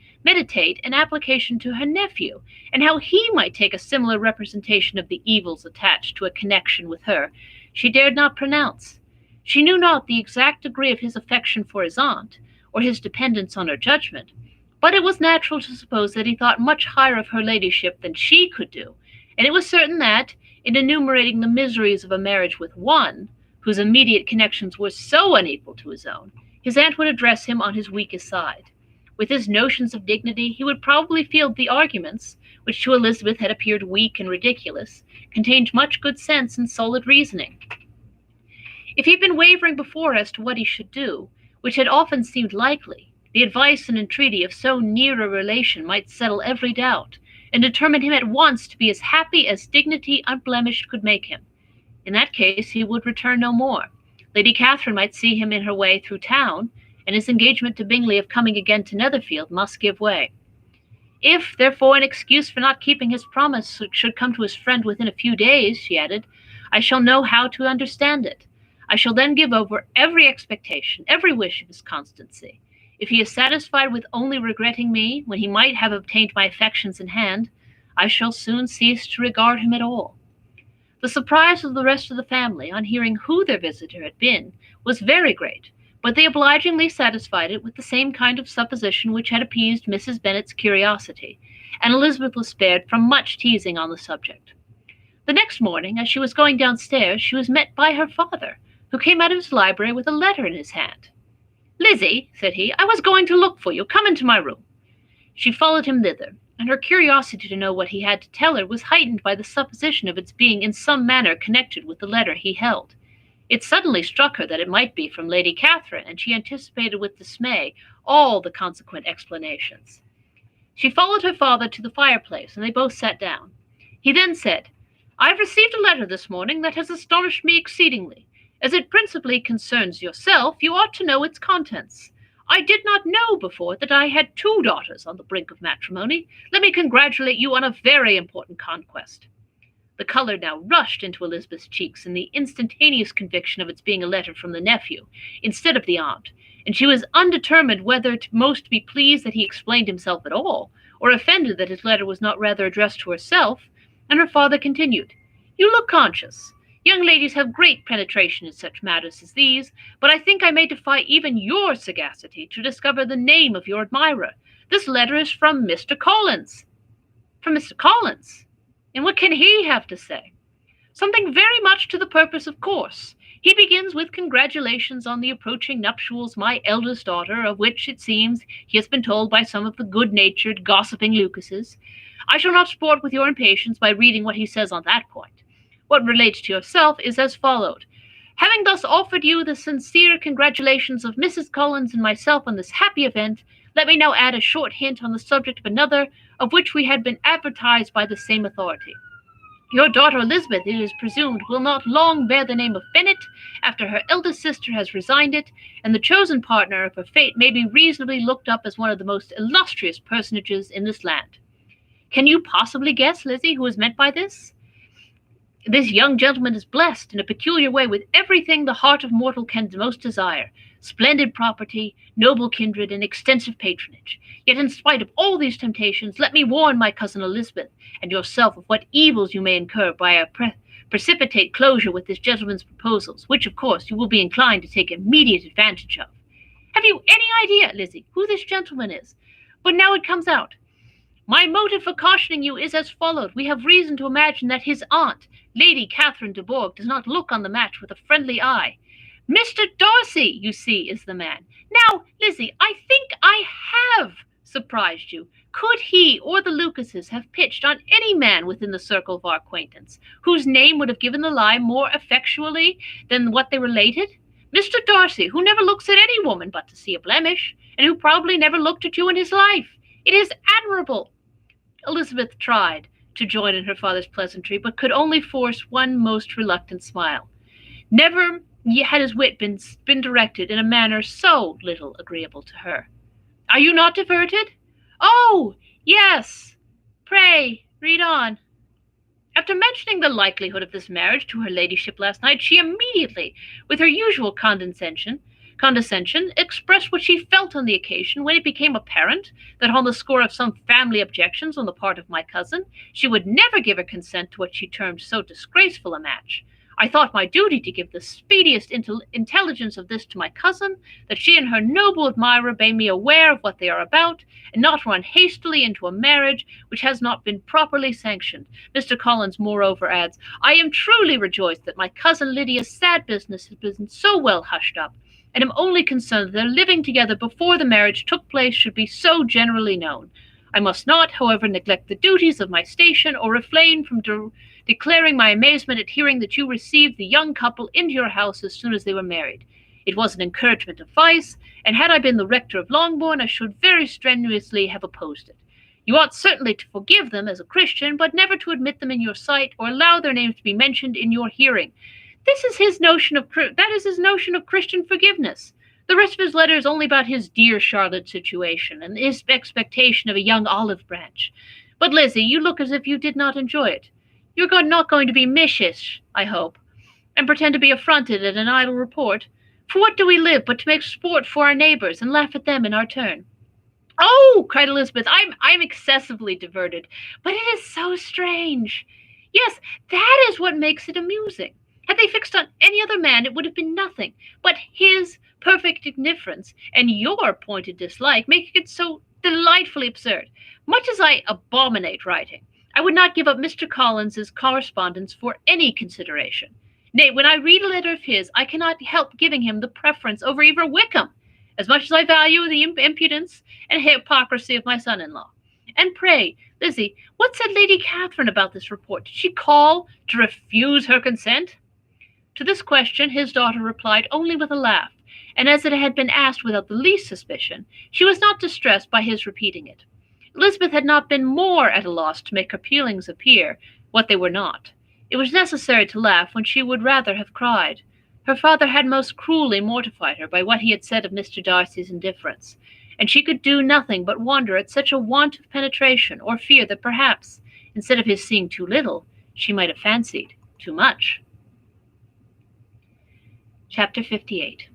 an application to her nephew, and how he might take a similar representation of the evils attached to a connection with her, she dared not pronounce. She knew not the exact degree of his affection for his aunt, or his dependence on her judgment, but it was natural to suppose that he thought much higher of her ladyship than she could do, and it was certain that, in enumerating the miseries of a marriage with one, whose immediate connections were so unequal to his own, his aunt would address him on his weakest side. With his notions of dignity, he would probably feel the arguments, which to Elizabeth had appeared weak and ridiculous, contained much good sense and solid reasoning. If he had been wavering before as to what he should do, which had often seemed likely, the advice and entreaty of so near a relation might settle every doubt, and determine him at once to be as happy as dignity unblemished could make him. In that case he would return no more. Lady Catherine might see him in her way through town, and his engagement to Bingley of coming again to Netherfield must give way. If, therefore, an excuse for not keeping his promise should come to his friend within a few days, she added, I shall know how to understand it. I shall then give over every expectation, every wish of his constancy. If he is satisfied with only regretting me, when he might have obtained my affections in hand, I shall soon cease to regard him at all. The surprise of the rest of the family, on hearing who their visitor had been, was very great, but they obligingly satisfied it with the same kind of supposition which had appeased Mrs. Bennet's curiosity, and Elizabeth was spared from much teasing on the subject. The next morning, as she was going downstairs, she was met by her father, who came out of his library with a letter in his hand. Lizzie, said he, I was going to look for you. Come into my room. She followed him thither, and her curiosity to know what he had to tell her was heightened by the supposition of its being in some manner connected with the letter he held. It suddenly struck her that it might be from Lady Catherine, and she anticipated with dismay all the consequent explanations. She followed her father to the fireplace, and they both sat down. He then said, I have received a letter this morning that has astonished me exceedingly. As it principally concerns yourself, you ought to know its contents. I did not know before that I had 2 daughters on the brink of matrimony. Let me congratulate you on a very important conquest. The color now rushed into Elizabeth's cheeks in the instantaneous conviction of its being a letter from the nephew, instead of the aunt, and she was undetermined whether to most be pleased that he explained himself at all, or offended that his letter was not rather addressed to herself, and her father continued, You look conscious. Young ladies have great penetration in such matters as these, but I think I may defy even your sagacity to discover the name of your admirer. This letter is from Mr. Collins. From Mr. Collins? And what can he have to say? Something very much to the purpose, of course. He begins with congratulations on the approaching nuptials my eldest daughter, of which, it seems, he has been told by some of the good-natured, gossiping Lucases. I shall not sport with your impatience by reading what he says on that point. What relates to yourself is as followed. Having thus offered you the sincere congratulations of Mrs. Collins and myself on this happy event, let me now add a short hint on the subject of another, of which we had been advertised by the same authority. Your daughter Elizabeth, it is presumed, will not long bear the name of Bennet, after her eldest sister has resigned it, and the chosen partner of her fate may be reasonably looked up as one of the most illustrious personages in this land. Can you possibly guess, Lizzie, who is meant by this? This young gentleman is blessed in a peculiar way with everything the heart of mortal can most desire, splendid property, noble kindred, and extensive patronage. Yet in spite of all these temptations, let me warn my cousin Elizabeth and yourself of what evils you may incur by a precipitate closure with this gentleman's proposals, which, of course, you will be inclined to take immediate advantage of. Have you any idea, Lizzie, who this gentleman is? But now it comes out. My motive for cautioning you is as follows. We have reason to imagine that his aunt, Lady Catherine de Bourgh, does not look on the match with a friendly eye. Mr. Darcy, you see, is the man. Now, Lizzie, I think I have surprised you. Could he or the Lucases have pitched on any man within the circle of our acquaintance, whose name would have given the lie more effectually than what they related? Mr. Darcy, who never looks at any woman but to see a blemish, and who probably never looked at you in his life. It is admirable. Elizabeth tried to join in her father's pleasantry, but could only force one most reluctant smile. Never had his wit been directed in a manner so little agreeable to her. Are you not diverted? Oh, yes. Pray, read on. After mentioning the likelihood of this marriage to her ladyship last night, she immediately, with her usual condescension, expressed what she felt on the occasion when it became apparent that on the score of some family objections on the part of my cousin, she would never give her consent to what she termed so disgraceful a match. I thought my duty to give the speediest intelligence of this to my cousin, that she and her noble admirer may be aware of what they are about, and not run hastily into a marriage which has not been properly sanctioned. Mr. Collins moreover adds, I am truly rejoiced that my cousin Lydia's sad business has been so well hushed up, and am only concerned that their living together before the marriage took place should be so generally known. I must not, however, neglect the duties of my station, or refrain from declaring my amazement at hearing that you received the young couple into your house as soon as they were married. It was an encouragement of vice, and had I been the rector of Longbourn, I should very strenuously have opposed it. You ought certainly to forgive them as a Christian, but never to admit them in your sight, or allow their names to be mentioned in your hearing. That is his notion of Christian forgiveness. The rest of his letter is only about his dear Charlotte situation, and his expectation of a young olive branch. But, Lizzie, you look as if you did not enjoy it. You're not going to be mishish, I hope, and pretend to be affronted at an idle report. For what do we live but to make sport for our neighbours, and laugh at them in our turn? Oh, cried Elizabeth, I'm excessively diverted, but it is so strange. Yes, that is what makes it amusing. Had they fixed on any other man, it would have been nothing, but his perfect indifference and your pointed dislike make it so delightfully absurd. Much as I abominate writing, I would not give up Mr. Collins's correspondence for any consideration. Nay, when I read a letter of his, I cannot help giving him the preference over even Wickham, as much as I value the impudence and hypocrisy of my son-in-law. And pray, Lizzie, what said Lady Catherine about this report? Did she call to refuse her consent? To this question his daughter replied only with a laugh, and as it had been asked without the least suspicion, she was not distressed by his repeating it. Elizabeth had not been more at a loss to make her feelings appear what they were not. It was necessary to laugh when she would rather have cried. Her father had most cruelly mortified her by what he had said of Mr. Darcy's indifference, and she could do nothing but wonder at such a want of penetration, or fear that perhaps, instead of his seeing too little, she might have fancied too much. Chapter 58.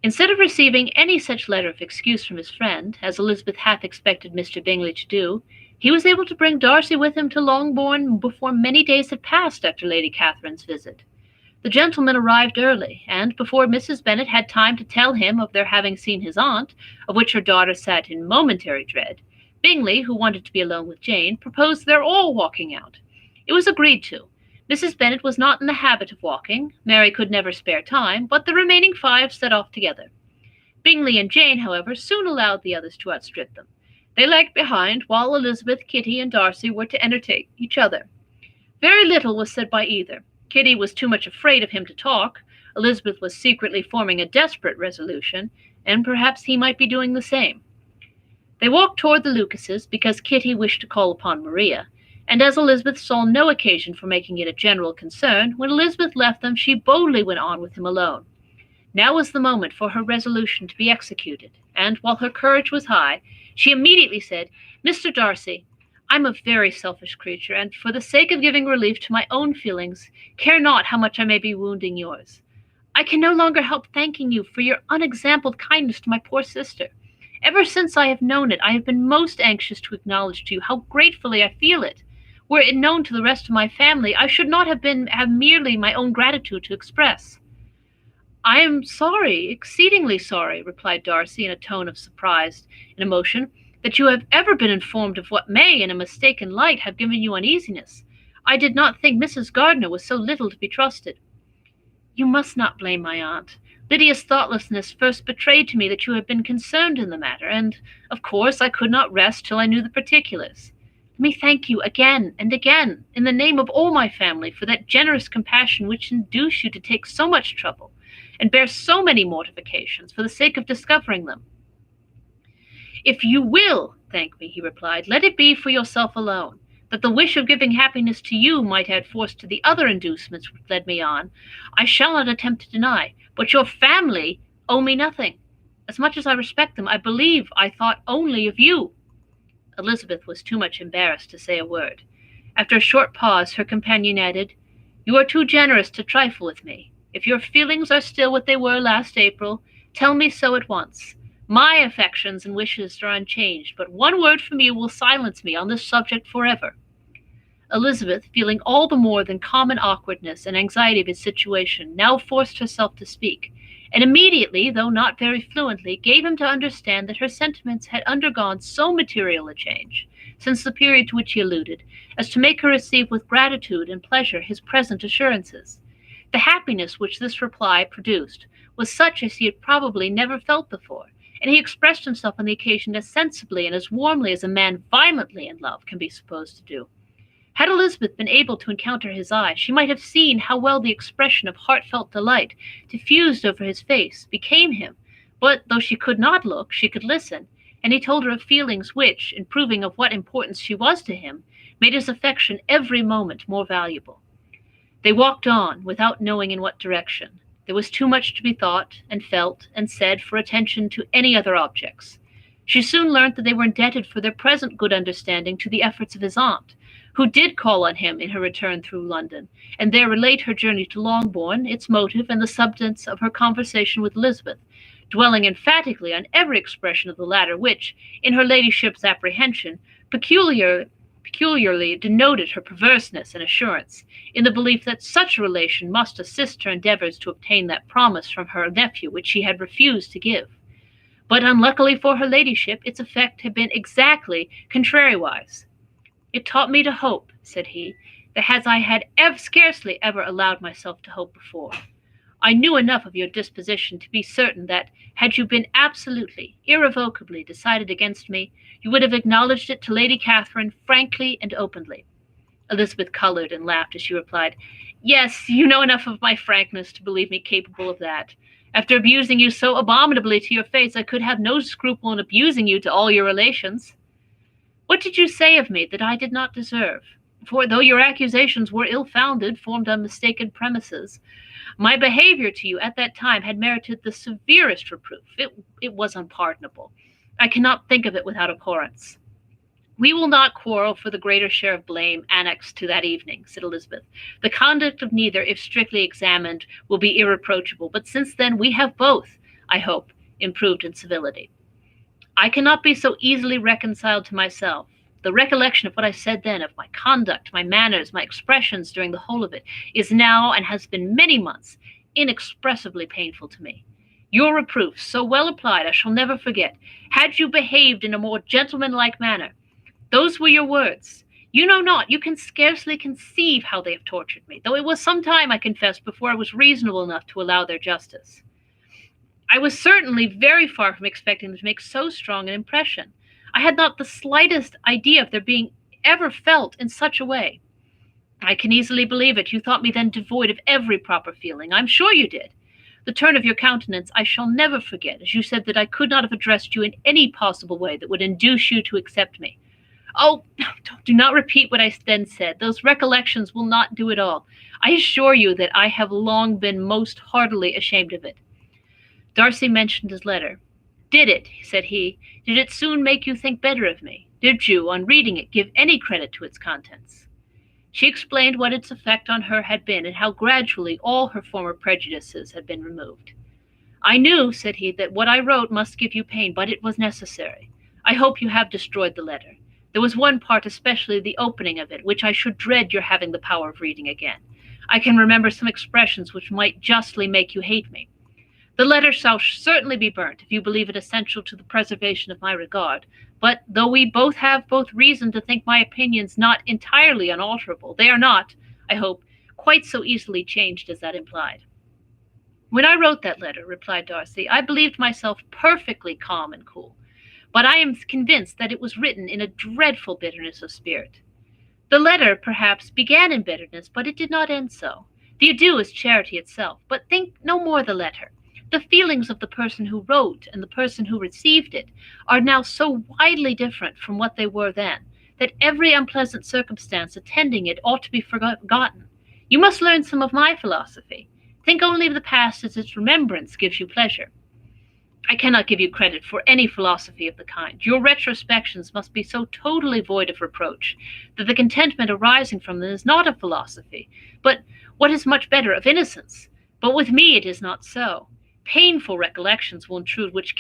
Instead of receiving any such letter of excuse from his friend, as Elizabeth half expected Mr. Bingley to do, he was able to bring Darcy with him to Longbourn before many days had passed after Lady Catherine's visit. The gentleman arrived early, and before Mrs. Bennet had time to tell him of their having seen his aunt, of which her daughter sat in momentary dread, Bingley, who wanted to be alone with Jane, proposed their all walking out. It was agreed to. Mrs. Bennet was not in the habit of walking, Mary could never spare time, but the remaining 5 set off together. Bingley and Jane, however, soon allowed the others to outstrip them. They lagged behind, while Elizabeth, Kitty, and Darcy were to entertain each other. Very little was said by either. Kitty was too much afraid of him to talk, Elizabeth was secretly forming a desperate resolution, and perhaps he might be doing the same. They walked toward the Lucases, because Kitty wished to call upon Maria, and as Elizabeth saw no occasion for making it a general concern, when Elizabeth left them, she boldly went on with him alone. Now was the moment for her resolution to be executed, and, while her courage was high, she immediately said, Mr. Darcy, I'm a very selfish creature, and for the sake of giving relief to my own feelings, care not how much I may be wounding yours. I can no longer help thanking you for your unexampled kindness to my poor sister. Ever since I have known it, I have been most anxious to acknowledge to you how gratefully I feel it. Were it known to the rest of my family, I should not have merely my own gratitude to express. I am sorry, exceedingly sorry, replied Darcy in a tone of surprise and emotion, that you have ever been informed of what may, in a mistaken light, have given you uneasiness. I did not think Mrs. Gardiner was so little to be trusted. You must not blame my aunt. Lydia's thoughtlessness first betrayed to me that you had been concerned in the matter, and, of course, I could not rest till I knew the particulars. Let me thank you again and again, in the name of all my family, for that generous compassion which induced you to take so much trouble, and bear so many mortifications for the sake of discovering them. If you will thank me, he replied, let it be for yourself alone, that the wish of giving happiness to you might add force to the other inducements which led me on. I shall not attempt to deny, but your family owe me nothing. As much as I respect them, I believe I thought only of you. Elizabeth was too much embarrassed to say a word. After a short pause, her companion added, You are too generous to trifle with me. If your feelings are still what they were last April, tell me so at once. My affections and wishes are unchanged, but one word from you will silence me on this subject forever. Elizabeth, feeling all the more than common awkwardness and anxiety of his situation, now forced herself to speak, and immediately, though not very fluently, gave him to understand that her sentiments had undergone so material a change, since the period to which he alluded, as to make her receive with gratitude and pleasure his present assurances. The happiness which this reply produced was such as he had probably never felt before, and he expressed himself on the occasion as sensibly and as warmly as a man violently in love can be supposed to do. Had Elizabeth been able to encounter his eye, she might have seen how well the expression of heartfelt delight diffused over his face became him, but though she could not look, she could listen, and he told her of feelings which, in proving of what importance she was to him, made his affection every moment more valuable. They walked on, without knowing in what direction. There was too much to be thought, and felt, and said for attention to any other objects. She soon learnt that they were indebted for their present good understanding to the efforts of his aunt, who did call on him in her return through London, and there relate her journey to Longbourn, its motive, and the substance of her conversation with Elizabeth, dwelling emphatically on every expression of the latter, which, in her ladyship's apprehension, peculiarly denoted her perverseness and assurance, in the belief that such a relation must assist her endeavours to obtain that promise from her nephew which she had refused to give. But unluckily for her ladyship, its effect had been exactly contrariwise. "It taught me to hope," said he, "that as I had scarcely ever allowed myself to hope before. I knew enough of your disposition to be certain that, had you been absolutely, irrevocably decided against me, you would have acknowledged it to Lady Catherine frankly and openly." Elizabeth colored and laughed as she replied, "Yes, you know enough of my frankness to believe me capable of that. After abusing you so abominably to your face, I could have no scruple in abusing you to all your relations. What did you say of me that I did not deserve? For though your accusations were ill-founded, formed on mistaken premises, my behavior to you at that time had merited the severest reproof. It was unpardonable. I cannot think of it without abhorrence." "We will not quarrel for the greater share of blame annexed to that evening," said Elizabeth. "The conduct of neither, if strictly examined, will be irreproachable, but since then we have both, I hope, improved in civility. I cannot be so easily reconciled to myself. The recollection of what I said then, of my conduct, my manners, my expressions during the whole of it, is now, and has been many months, inexpressibly painful to me. Your reproof, so well applied, I shall never forget. Had you behaved in a more gentlemanlike manner, those were your words. You know not, you can scarcely conceive how they have tortured me, though it was some time, I confess, before I was reasonable enough to allow their justice. I was certainly very far from expecting them to make so strong an impression. I had not the slightest idea of their being ever felt in such a way. I can easily believe it. You thought me then devoid of every proper feeling. I'm sure you did. The turn of your countenance I shall never forget, as you said that I could not have addressed you in any possible way that would induce you to accept me. Oh, do not repeat what I then said. Those recollections will not do at all. I assure you that I have long been most heartily ashamed of it." Darcy mentioned his letter. "Did it," said he, "did it soon make you think better of me? Did you, on reading it, give any credit to its contents?" She explained what its effect on her had been, and how gradually all her former prejudices had been removed. "I knew," said he, "that what I wrote must give you pain, but it was necessary. I hope you have destroyed the letter. There was one part, especially the opening of it, which I should dread your having the power of reading again. I can remember some expressions which might justly make you hate me. The letter shall certainly be burnt, if you believe it essential to the preservation of my regard, but though we both have reason to think my opinions not entirely unalterable, they are not, I hope, quite so easily changed as that implied." "When I wrote that letter," replied Darcy, "I believed myself perfectly calm and cool, but I am convinced that it was written in a dreadful bitterness of spirit. The letter, perhaps, began in bitterness, but it did not end so. The adieu is charity itself, but think no more of the letter. The feelings of the person who wrote and the person who received it are now so widely different from what they were then, that every unpleasant circumstance attending it ought to be forgotten. You must learn some of my philosophy. Think only of the past as its remembrance gives you pleasure. I cannot give you credit for any philosophy of the kind. Your retrospections must be so totally void of reproach that the contentment arising from them is not of philosophy, but, what is much better, of innocence. But with me it is not so. Painful recollections will intrude which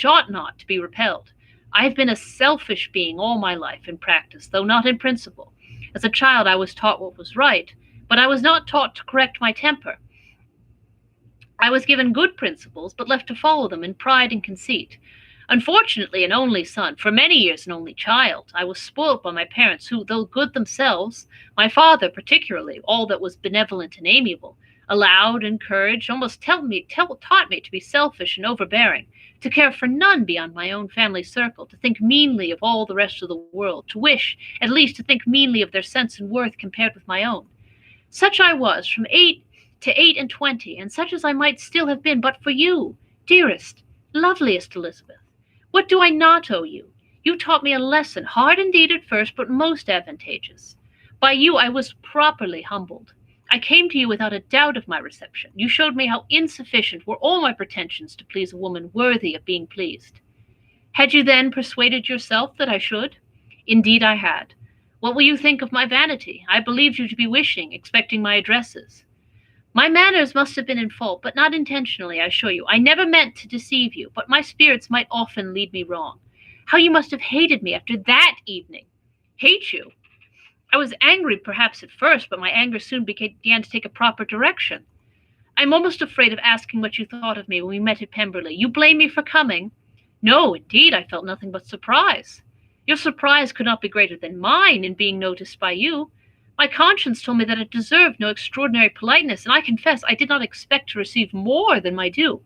ought not to be repelled. I have been a selfish being all my life in practice, though not in principle. As a child I was taught what was right, but I was not taught to correct my temper. I was given good principles, but left to follow them in pride and conceit. Unfortunately, an only son, for many years an only child, I was spoilt by my parents, who, though good themselves, my father particularly, all that was benevolent and amiable, allowed, encouraged, almost taught me to be selfish and overbearing, to care for none beyond my own family circle, to think meanly of all the rest of the world, to wish, at least, to think meanly of their sense and worth compared with my own. Such I was from 8 to 28, and such as I might still have been but for you, dearest, loveliest Elizabeth. What do I not owe you? You taught me a lesson, hard indeed at first, but most advantageous. By you I was properly humbled. I came to you without a doubt of my reception. You showed me how insufficient were all my pretensions to please a woman worthy of being pleased. Had you then persuaded yourself that I should? Indeed I had. What will you think of my vanity? I believed you to be wishing, expecting my addresses. My manners must have been in fault, but not intentionally, I assure you. I never meant to deceive you, but my spirits might often lead me wrong. How you must have hated me after that evening! Hate you? I was angry perhaps at first, but my anger soon began to take a proper direction. I'm almost afraid of asking what you thought of me when we met at Pemberley. You blame me for coming? No, indeed, I felt nothing but surprise. Your surprise could not be greater than mine in being noticed by you. My conscience told me that it deserved no extraordinary politeness, and I confess I did not expect to receive more than my due.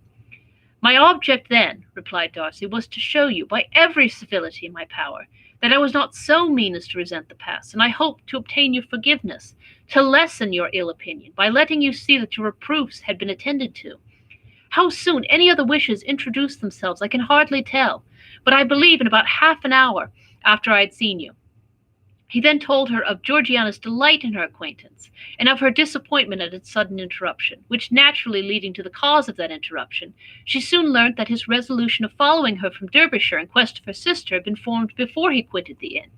My object then, replied Darcy, was to show you, by every civility in my power, that I was not so mean as to resent the past, and I hoped to obtain your forgiveness, to lessen your ill opinion, by letting you see that your reproofs had been attended to. How soon any other wishes introduced themselves I can hardly tell, but I believe in about half an hour after I had seen you. He then told her of Georgiana's delight in her acquaintance, and of her disappointment at its sudden interruption, which naturally leading to the cause of that interruption, she soon learnt that his resolution of following her from Derbyshire in quest of her sister had been formed before he quitted the inn,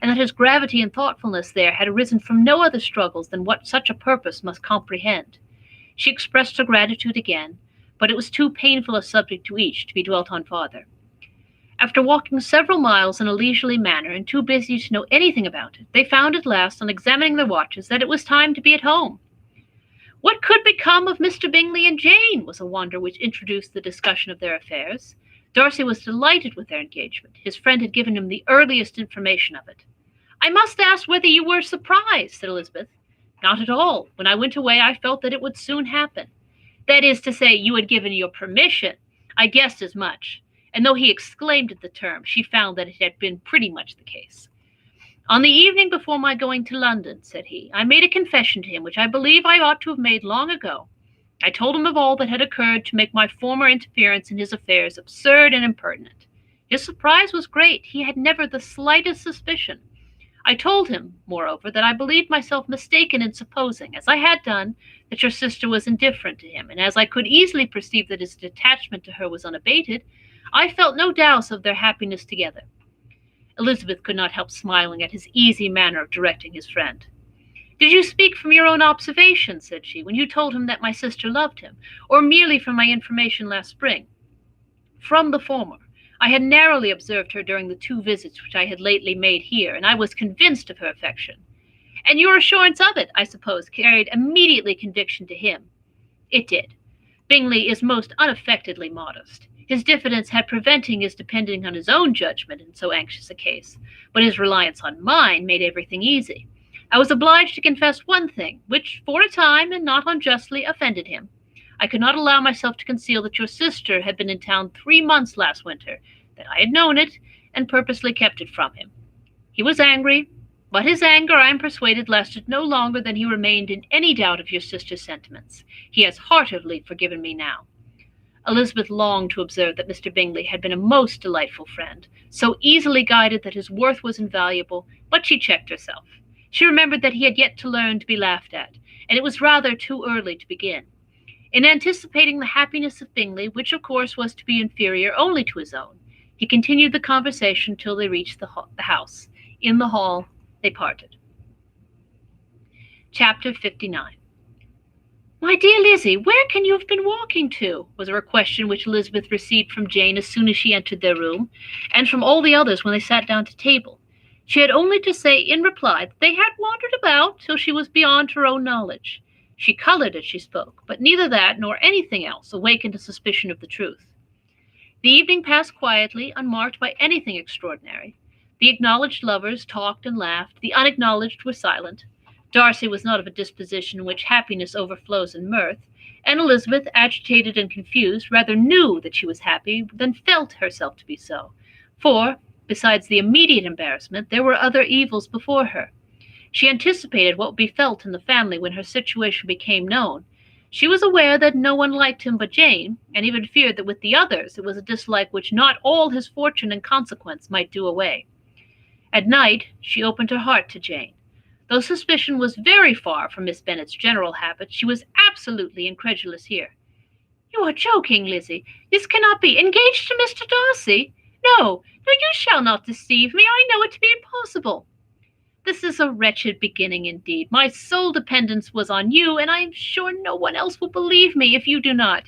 and that his gravity and thoughtfulness there had arisen from no other struggles than what such a purpose must comprehend. She expressed her gratitude again, but it was too painful a subject to each to be dwelt on farther. After walking several miles in a leisurely manner, and too busy to know anything about it, they found at last, on examining their watches, that it was time to be at home. What could become of Mr. Bingley and Jane was a wonder which introduced the discussion of their affairs. Darcy was delighted with their engagement. His friend had given him the earliest information of it. I must ask whether you were surprised, said Elizabeth. Not at all. When I went away, I felt that it would soon happen. That is to say, you had given your permission. I guessed as much. And though he exclaimed at the term, she found that it had been pretty much the case. On the evening before my going to London, said he, I made a confession to him, which I believe I ought to have made long ago. I told him of all that had occurred to make my former interference in his affairs absurd and impertinent. His surprise was great. He had never the slightest suspicion. I told him, moreover, that I believed myself mistaken in supposing, as I had done, that your sister was indifferent to him, and as I could easily perceive that his detachment to her was unabated, I felt no doubts of their happiness together. Elizabeth could not help smiling at his easy manner of directing his friend. Did you speak from your own observation, said she, when you told him that my sister loved him, or merely from my information last spring? From the former. I had narrowly observed her during the 2 visits which I had lately made here, and I was convinced of her affection. And your assurance of it, I suppose, carried immediately conviction to him. It did. Bingley is most unaffectedly modest. His diffidence had prevented his depending on his own judgment in so anxious a case, but his reliance on mine made everything easy. I was obliged to confess one thing, which, for a time, and not unjustly, offended him. I could not allow myself to conceal that your sister had been in town 3 months last winter, that I had known it, and purposely kept it from him. He was angry, but his anger, I am persuaded, lasted no longer than he remained in any doubt of your sister's sentiments. He has heartily forgiven me now. Elizabeth longed to observe that Mr. Bingley had been a most delightful friend, so easily guided that his worth was invaluable, but she checked herself. She remembered that he had yet to learn to be laughed at, and it was rather too early to begin. In anticipating the happiness of Bingley, which of course was to be inferior only to his own, he continued the conversation till they reached the house. In the hall they parted. Chapter 59. My dear Lizzie, where can you have been walking to? Was a question which Elizabeth received from Jane as soon as she entered their room, and from all the others when they sat down to table. She had only to say in reply that they had wandered about till she was beyond her own knowledge. She colored as she spoke, but neither that nor anything else awakened a suspicion of the truth. The evening passed quietly, unmarked by anything extraordinary. The acknowledged lovers talked and laughed, the unacknowledged were silent. Darcy was not of a disposition in which happiness overflows in mirth, and Elizabeth, agitated and confused, rather knew that she was happy than felt herself to be so, for, besides the immediate embarrassment, there were other evils before her. She anticipated what would be felt in the family when her situation became known. She was aware that no one liked him but Jane, and even feared that with the others it was a dislike which not all his fortune and consequence might do away. At night she opened her heart to Jane. Though suspicion was very far from Miss Bennet's general habits, she was absolutely incredulous here. "You are joking, Lizzie. This cannot be. Engaged to Mr. Darcy? No, no, you shall not deceive me. I know it to be impossible." "This is a wretched beginning indeed. My sole dependence was on you, and I am sure no one else will believe me if you do not."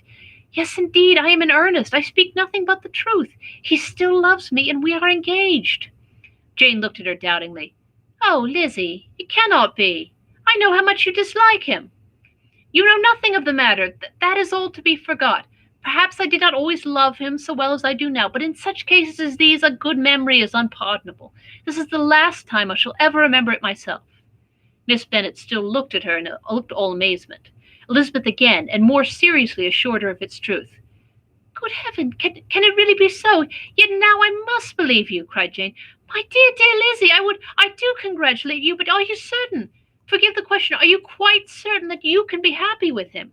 "Yes, indeed, I am in earnest. I speak nothing but the truth. He still loves me, and we are engaged." Jane looked at her doubtingly. "Oh, Lizzie, it cannot be. I know how much you dislike him." "You know nothing of the matter. That is all to be forgot. Perhaps I did not always love him so well as I do now, but in such cases as these a good memory is unpardonable. This is the last time I shall ever remember it myself." Miss Bennet still looked at her and looked all amazement. Elizabeth again, and more seriously, assured her of its truth. "Good heaven, can it really be so? Yet now I must believe you," cried Jane. "My dear, dear Lizzie, I do congratulate you, but are you certain? Forgive the question, are you quite certain that you can be happy with him?"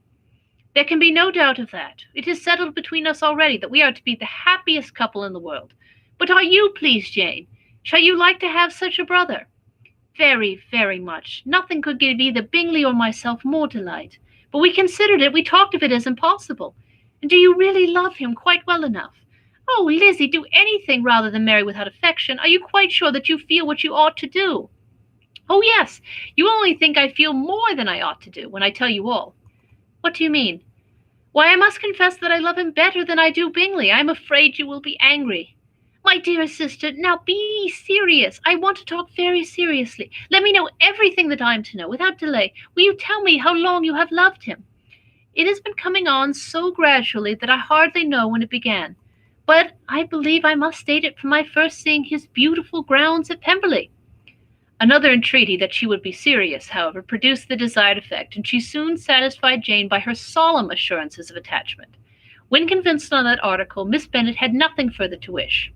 "There can be no doubt of that. It is settled between us already that we are to be the happiest couple in the world. But are you pleased, Jane? Shall you like to have such a brother?" "Very, very much. Nothing could give either Bingley or myself more delight. But we considered it, we talked of it as impossible. And do you really love him quite well enough?" "Oh, Lizzie, do anything rather than marry without affection. Are you quite sure that you feel what you ought to do?" "Oh, yes. You only think I feel more than I ought to do when I tell you all." "What do you mean?" "Why, I must confess that I love him better than I do Bingley. I am afraid you will be angry." "My dear sister, now be serious. I want to talk very seriously. Let me know everything that I am to know, without delay. Will you tell me how long you have loved him?" "It has been coming on so gradually that I hardly know when it began. But I believe I must state it from my first seeing his beautiful grounds at Pemberley." Another entreaty that she would be serious, however, produced the desired effect, and she soon satisfied Jane by her solemn assurances of attachment. When convinced on that article, Miss Bennet had nothing further to wish.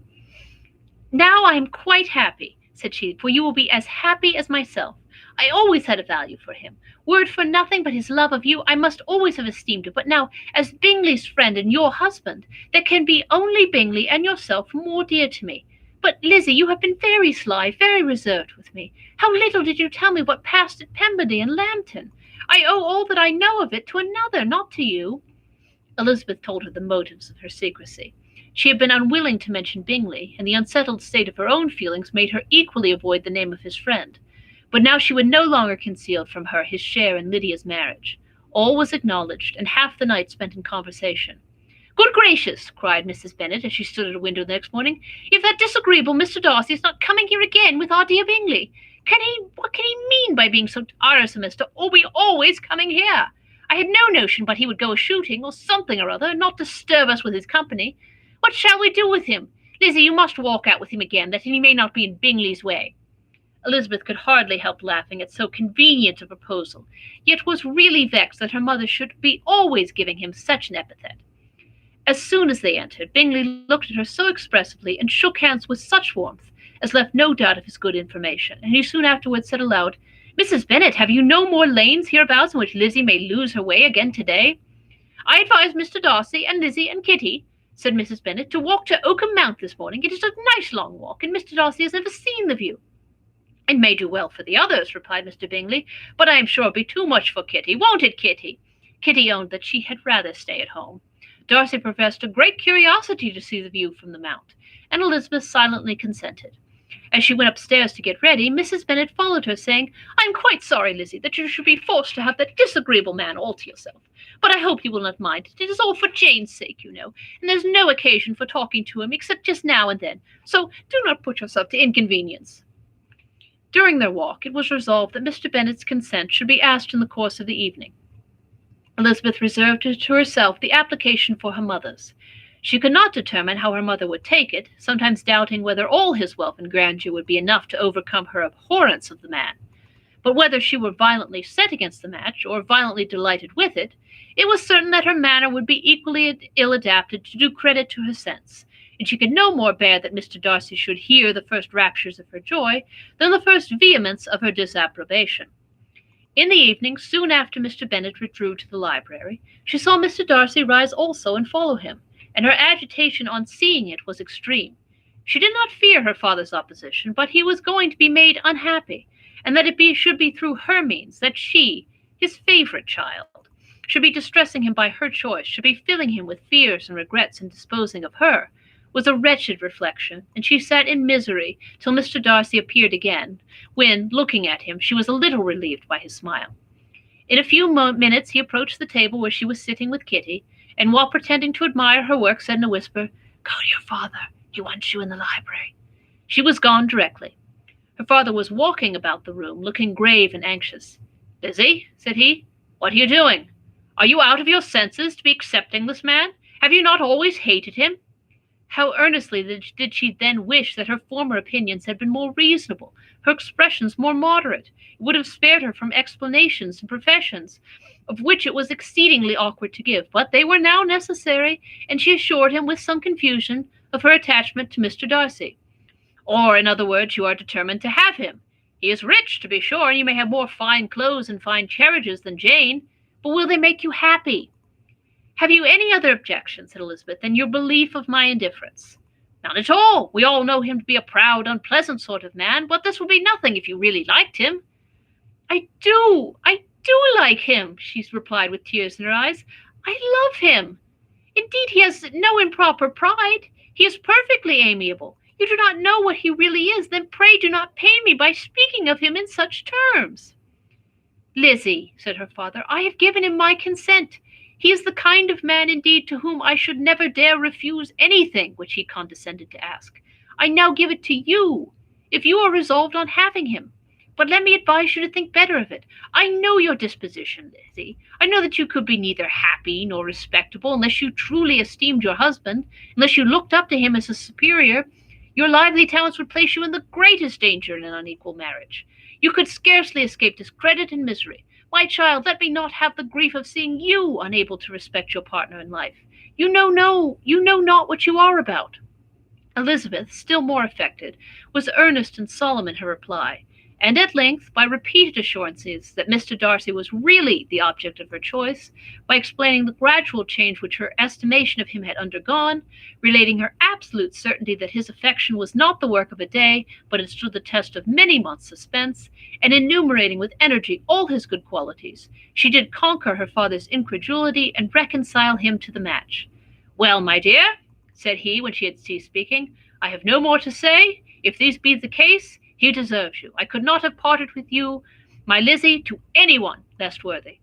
"Now I am quite happy," said she, "for you will be as happy as myself. I always had a value for him. Were it for nothing but his love of you, I must always have esteemed it. But now, as Bingley's friend and your husband, there can be only Bingley and yourself more dear to me. But, Lizzie, you have been very sly, very reserved with me. How little did you tell me what passed at Pemberley and Lambton? I owe all that I know of it to another, not to you." Elizabeth told her the motives of her secrecy. She had been unwilling to mention Bingley, and the unsettled state of her own feelings made her equally avoid the name of his friend. But now she would no longer conceal from her his share in Lydia's marriage. All was acknowledged, and half the night spent in conversation. "Good gracious!" cried Mrs. Bennet, as she stood at a window the next morning. "If that disagreeable Mr. Darcy is not coming here again with our dear Bingley! What can he mean by being so tiresome as to be always coming here? I had no notion but he would go a-shooting, or something or other, and not disturb us with his company. What shall we do with him? Lizzie, you must walk out with him again, that he may not be in Bingley's way." Elizabeth could hardly help laughing at so convenient a proposal, yet was really vexed that her mother should be always giving him such an epithet. As soon as they entered, Bingley looked at her so expressively and shook hands with such warmth as left no doubt of his good information, and he soon afterwards said aloud, "Mrs. Bennet, have you no more lanes hereabouts in which Lizzie may lose her way again to-day?" "I advise Mr. Darcy and Lizzie and Kitty," said Mrs. Bennet, "to walk to Oakham Mount this morning. It is a nice long walk, and Mr. Darcy has never seen the view." "It may do well for the others," replied Mr. Bingley, "but I am sure it'll be too much for Kitty, won't it, Kitty?" Kitty owned that she had rather stay at home. Darcy professed a great curiosity to see the view from the Mount, and Elizabeth silently consented. As she went upstairs to get ready, Mrs. Bennet followed her, saying, "I am quite sorry, Lizzie, that you should be forced to have that disagreeable man all to yourself. But I hope you will not mind it. It is all for Jane's sake, you know, and there's no occasion for talking to him except just now and then. So do not put yourself to inconvenience." During their walk, it was resolved that Mr. Bennet's consent should be asked in the course of the evening. Elizabeth reserved to herself the application for her mother's. She could not determine how her mother would take it, sometimes doubting whether all his wealth and grandeur would be enough to overcome her abhorrence of the man. But whether she were violently set against the match, or violently delighted with it, it was certain that her manner would be equally ill adapted to do credit to her sense, and she could no more bear that Mr. Darcy should hear the first raptures of her joy than the first vehemence of her disapprobation. In the evening, soon after Mr. Bennet withdrew to the library, she saw Mr. Darcy rise also and follow him, and her agitation on seeing it was extreme. She did not fear her father's opposition, but he was going to be made unhappy, and that should be through her means, that she, his favourite child, should be distressing him by her choice, should be filling him with fears and regrets in disposing of her, was a wretched reflection, and she sat in misery till Mr. Darcy appeared again, when, looking at him, she was a little relieved by his smile. In a few minutes he approached the table where she was sitting with Kitty, and while pretending to admire her work, said in a whisper, "Go to your father. He wants you in the library." She was gone directly. Her father was walking about the room, looking grave and anxious. "Lizzie," said he, "what are you doing? Are you out of your senses to be accepting this man? Have you not always hated him?" How earnestly did she then wish that her former opinions had been more reasonable, her expressions more moderate. It would have spared her from explanations and professions, of which it was exceedingly awkward to give, but they were now necessary, and she assured him with some confusion of her attachment to Mr. Darcy. "Or, in other words, you are determined to have him. He is rich, to be sure, and you may have more fine clothes and fine carriages than Jane, but will they make you happy?" "Have you any other objection," said Elizabeth, "than your belief of my indifference?" "None at all. We all know him to be a proud, unpleasant sort of man, but this would be nothing if you really liked him." I do like him," she replied with tears in her eyes. "I love him. Indeed, he has no improper pride. He is perfectly amiable. You do not know what he really is, then pray do not pain me by speaking of him in such terms." "Lizzie," said her father, "I have given him my consent. He is the kind of man, indeed, to whom I should never dare refuse anything which he condescended to ask. I now give it to you, if you are resolved on having him. But let me advise you to think better of it. I know your disposition, Lizzie. I know that you could be neither happy nor respectable unless you truly esteemed your husband, unless you looked up to him as a superior. Your lively talents would place you in the greatest danger in an unequal marriage. You could scarcely escape discredit and misery. My child, let me not have the grief of seeing you unable to respect your partner in life. You know not what you are about." Elizabeth, still more affected, was earnest and solemn in her reply, and at length, by repeated assurances that Mr. Darcy was really the object of her choice, by explaining the gradual change which her estimation of him had undergone, relating her absolute certainty that his affection was not the work of a day, but had stood the test of many months' suspense, and enumerating with energy all his good qualities, she did conquer her father's incredulity and reconcile him to the match. "Well, my dear," said he, when she had ceased speaking, "I have no more to say. If this be the case, he deserves you. I could not have parted with you, my Lizzie, to any one less worthy."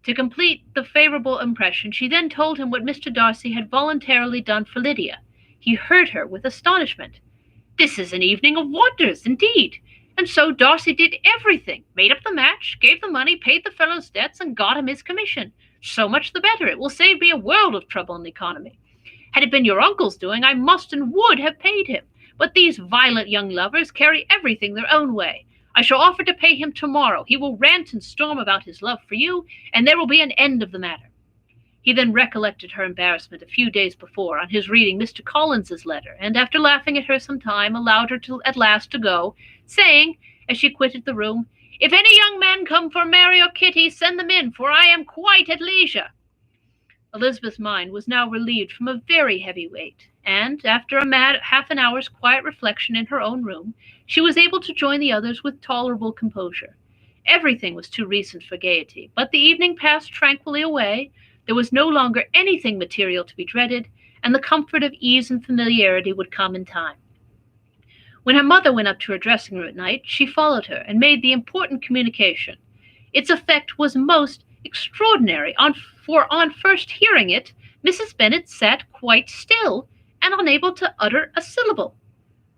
To complete the favourable impression, she then told him what Mr. Darcy had voluntarily done for Lydia. He heard her with astonishment. "This is an evening of wonders, indeed. And so Darcy did everything, made up the match, gave the money, paid the fellow's debts, and got him his commission. So much the better. It will save me a world of trouble and economy. Had it been your uncle's doing, I must and would have paid him. But these violent young lovers carry everything their own way. I shall offer to pay him tomorrow. He will rant and storm about his love for you, and there will be an end of the matter." He then recollected her embarrassment a few days before on his reading Mr. Collins's letter, and after laughing at her some time, allowed her at last to go, saying, as she quitted the room, "If any young men come for Mary or Kitty, send them in, for I am quite at leisure." Elizabeth's mind was now relieved from a very heavy weight, and, after half an hour's quiet reflection in her own room, she was able to join the others with tolerable composure. Everything was too recent for gaiety, but the evening passed tranquilly away. There was no longer anything material to be dreaded, and the comfort of ease and familiarity would come in time. When her mother went up to her dressing room at night, she followed her and made the important communication. Its effect was most extraordinary, for on first hearing it, Mrs. Bennet sat quite still and unable to utter a syllable.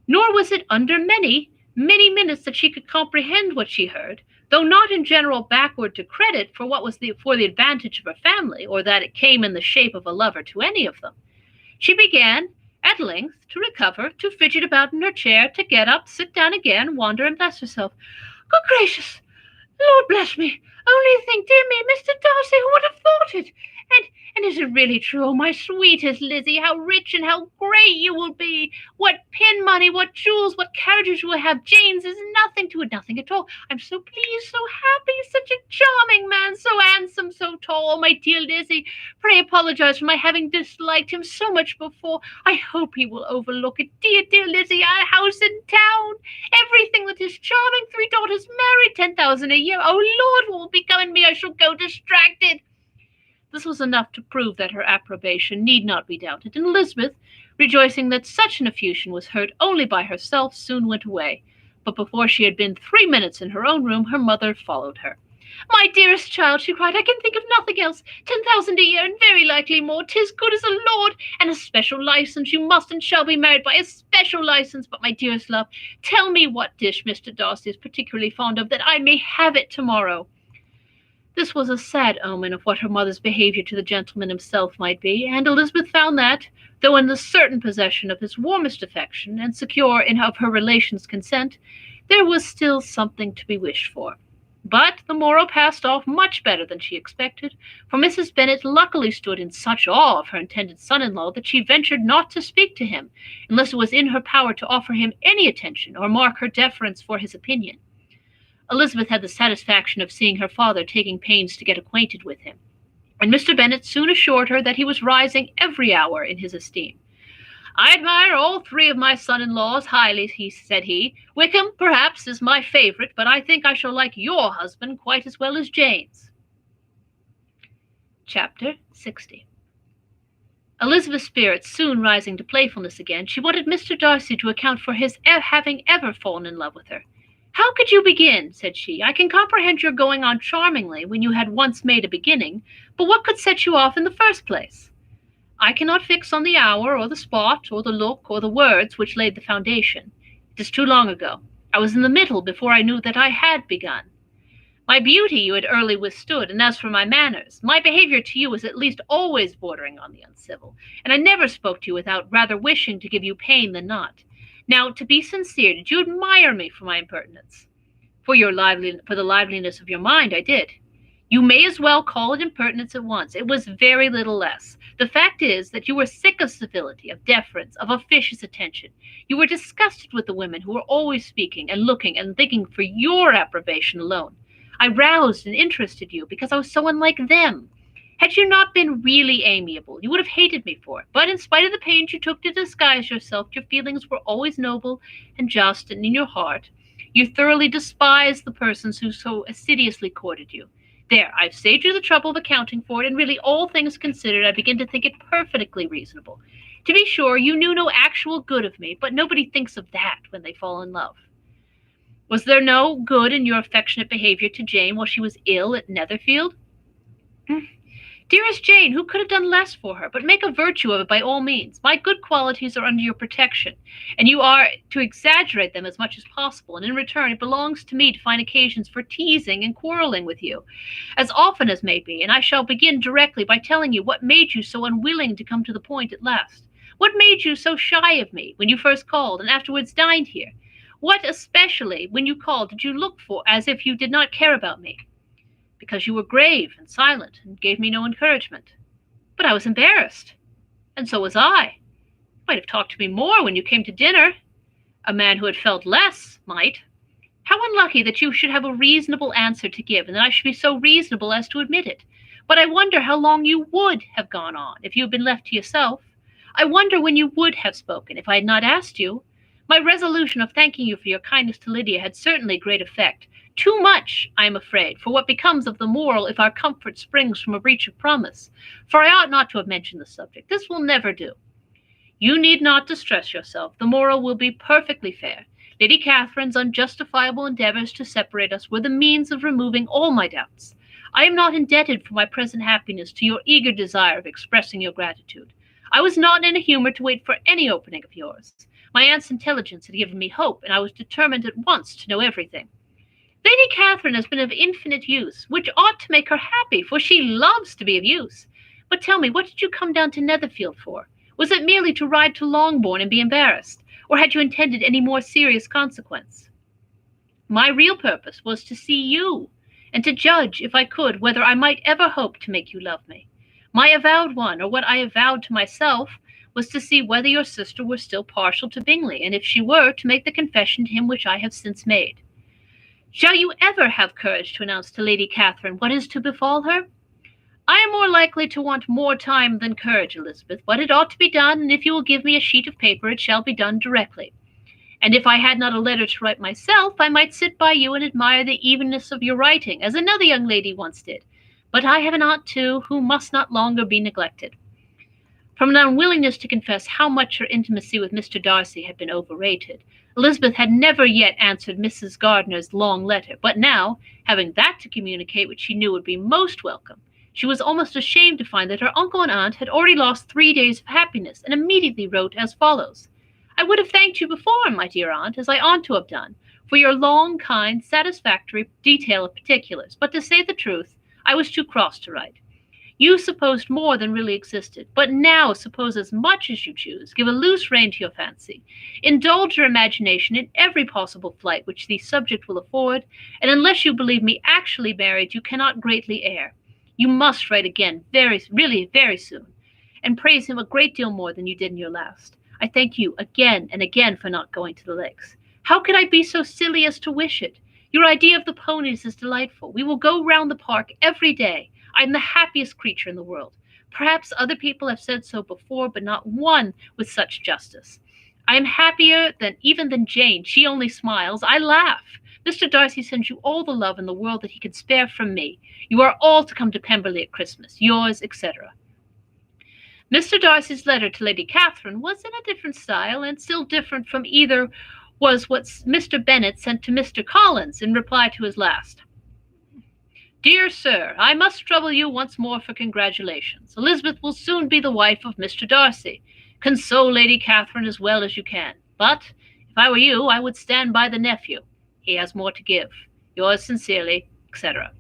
Nor was it under many many minutes that she could comprehend what she heard, though not in general backward to credit for what was for the advantage of her family, or that it came in the shape of a lover to any of them. She began, at length, to recover, to fidget about in her chair, to get up, sit down again, wander, and bless herself. Good gracious! Lord bless me! Only think, dear me, Mr. Darcy, who would have thought it? And is it really true, oh, my sweetest Lizzie, how rich and how great you will be? What pin money, what jewels, what carriages you will have. Jane's is nothing to it, nothing at all. I'm so pleased, so happy, such a charming man, so handsome, so tall. Oh, my dear Lizzie, pray apologize for my having disliked him so much before. I hope he will overlook it. Dear, dear Lizzie, our house in town, everything that is charming, 3 daughters married, 10,000 a year. Oh, Lord, what will become of me? I shall go distracted. This was enough to prove that her approbation need not be doubted, and Elizabeth, rejoicing that such an effusion was heard only by herself, soon went away. But before she had been 3 minutes in her own room, her mother followed her. My dearest child, she cried, I can think of nothing else. 10,000 a year, and very likely more. 'Tis good as a lord, and a special license. You must and shall be married by a special license. But, my dearest love, tell me what dish Mr. Darcy is particularly fond of, that I may have it tomorrow. This was a sad omen of what her mother's behavior to the gentleman himself might be, and Elizabeth found that, though in the certain possession of his warmest affection, and secure of her relations' consent, there was still something to be wished for. But the morrow passed off much better than she expected, for Mrs. Bennet luckily stood in such awe of her intended son-in-law that she ventured not to speak to him, unless it was in her power to offer him any attention or mark her deference for his opinion. Elizabeth had the satisfaction of seeing her father taking pains to get acquainted with him, and Mr. Bennet soon assured her that he was rising every hour in his esteem. I admire all 3 of my son-in-laws highly, said he. Wickham, perhaps, is my favourite, but I think I shall like your husband quite as well as Jane's. Chapter 60. Elizabeth's spirits soon rising to playfulness again, she wanted Mr. Darcy to account for his having ever fallen in love with her. How could you begin? Said she. I can comprehend your going on charmingly when you had once made a beginning, but what could set you off in the first place? I cannot fix on the hour, or the spot, or the look, or the words which laid the foundation. It is too long ago. I was in the middle before I knew that I had begun. My beauty you had early withstood, and as for my manners, my behavior to you was at least always bordering on the uncivil, and I never spoke to you without rather wishing to give you pain than not. Now, to be sincere, did you admire me for my impertinence? For the liveliness of your mind, I did. You may as well call it impertinence at once. It was very little less. The fact is that you were sick of civility, of deference, of officious attention. You were disgusted with the women who were always speaking and looking and thinking for your approbation alone. I roused and interested you because I was so unlike them. Had you not been really amiable, you would have hated me for it. But in spite of the pains you took to disguise yourself, your feelings were always noble and just, and in your heart you thoroughly despised the persons who so assiduously courted you. There, I've saved you the trouble of accounting for it, and really, all things considered, I begin to think it perfectly reasonable. To be sure, you knew no actual good of me, but nobody thinks of that when they fall in love. Was there no good in your affectionate behavior to Jane while she was ill at Netherfield? Dearest Jane, who could have done less for her? But make a virtue of it by all means. My good qualities are under your protection, and you are to exaggerate them as much as possible, and in return it belongs to me to find occasions for teasing and quarreling with you, as often as may be, and I shall begin directly by telling you what made you so unwilling to come to the point at last. What made you so shy of me when you first called and afterwards dined here? What especially, when you called, did you look for as if you did not care about me? Because you were grave and silent and gave me no encouragement. But I was embarrassed, and so was I. You might have talked to me more when you came to dinner. A man who had felt less might. How unlucky that you should have a reasonable answer to give, and that I should be so reasonable as to admit it. But I wonder how long you would have gone on if you had been left to yourself. I wonder when you would have spoken if I had not asked you. My resolution of thanking you for your kindness to Lydia had certainly great effect. Too much, I am afraid, for what becomes of the moral if our comfort springs from a breach of promise. For I ought not to have mentioned the subject. This will never do. You need not distress yourself. The moral will be perfectly fair. Lady Catherine's unjustifiable endeavours to separate us were the means of removing all my doubts. I am not indebted for my present happiness to your eager desire of expressing your gratitude. I was not in a humour to wait for any opening of yours. My aunt's intelligence had given me hope, and I was determined at once to know everything. Lady Catherine has been of infinite use, which ought to make her happy, for she loves to be of use. But tell me, what did you come down to Netherfield for? Was it merely to ride to Longbourn and be embarrassed, or had you intended any more serious consequence? My real purpose was to see you, and to judge, if I could, whether I might ever hope to make you love me. My avowed one, or what I avowed to myself, was to see whether your sister were still partial to Bingley, and if she were, to make the confession to him which I have since made. Shall you ever have courage to announce to Lady Catherine what is to befall her? I am more likely to want more time than courage, Elizabeth, but it ought to be done, and if you will give me a sheet of paper, it shall be done directly. And if I had not a letter to write myself, I might sit by you and admire the evenness of your writing, as another young lady once did. But I have an aunt, too, who must not longer be neglected. From an unwillingness to confess how much her intimacy with Mr. Darcy had been overrated, Elizabeth had never yet answered Mrs. Gardiner's long letter, but now, having that to communicate which she knew would be most welcome, she was almost ashamed to find that her uncle and aunt had already lost 3 days of happiness, and immediately wrote as follows. I would have thanked you before, my dear aunt, as I ought to have done, for your long, kind, satisfactory detail of particulars, but to say the truth, I was too cross to write. You supposed more than really existed, but now suppose as much as you choose. Give a loose rein to your fancy. Indulge your imagination in every possible flight which the subject will afford, and unless you believe me actually married, you cannot greatly err. You must write again, really very soon, and praise him a great deal more than you did in your last. I thank you again and again for not going to the lakes. How could I be so silly as to wish it? Your idea of the ponies is delightful. We will go round the park every day. I am the happiest creature in the world. Perhaps other people have said so before, but not one with such justice. I am happier even than Jane. She only smiles. I laugh. Mr. Darcy sends you all the love in the world that he can spare from me. You are all to come to Pemberley at Christmas. Yours, etc. Mr. Darcy's letter to Lady Catherine was in a different style, and still different from either was what Mr. Bennet sent to Mr. Collins in reply to his last. Dear Sir, I must trouble you once more for congratulations. Elizabeth will soon be the wife of Mr. Darcy. Console Lady Catherine as well as you can. But, if I were you, I would stand by the nephew. He has more to give. Yours sincerely, etc.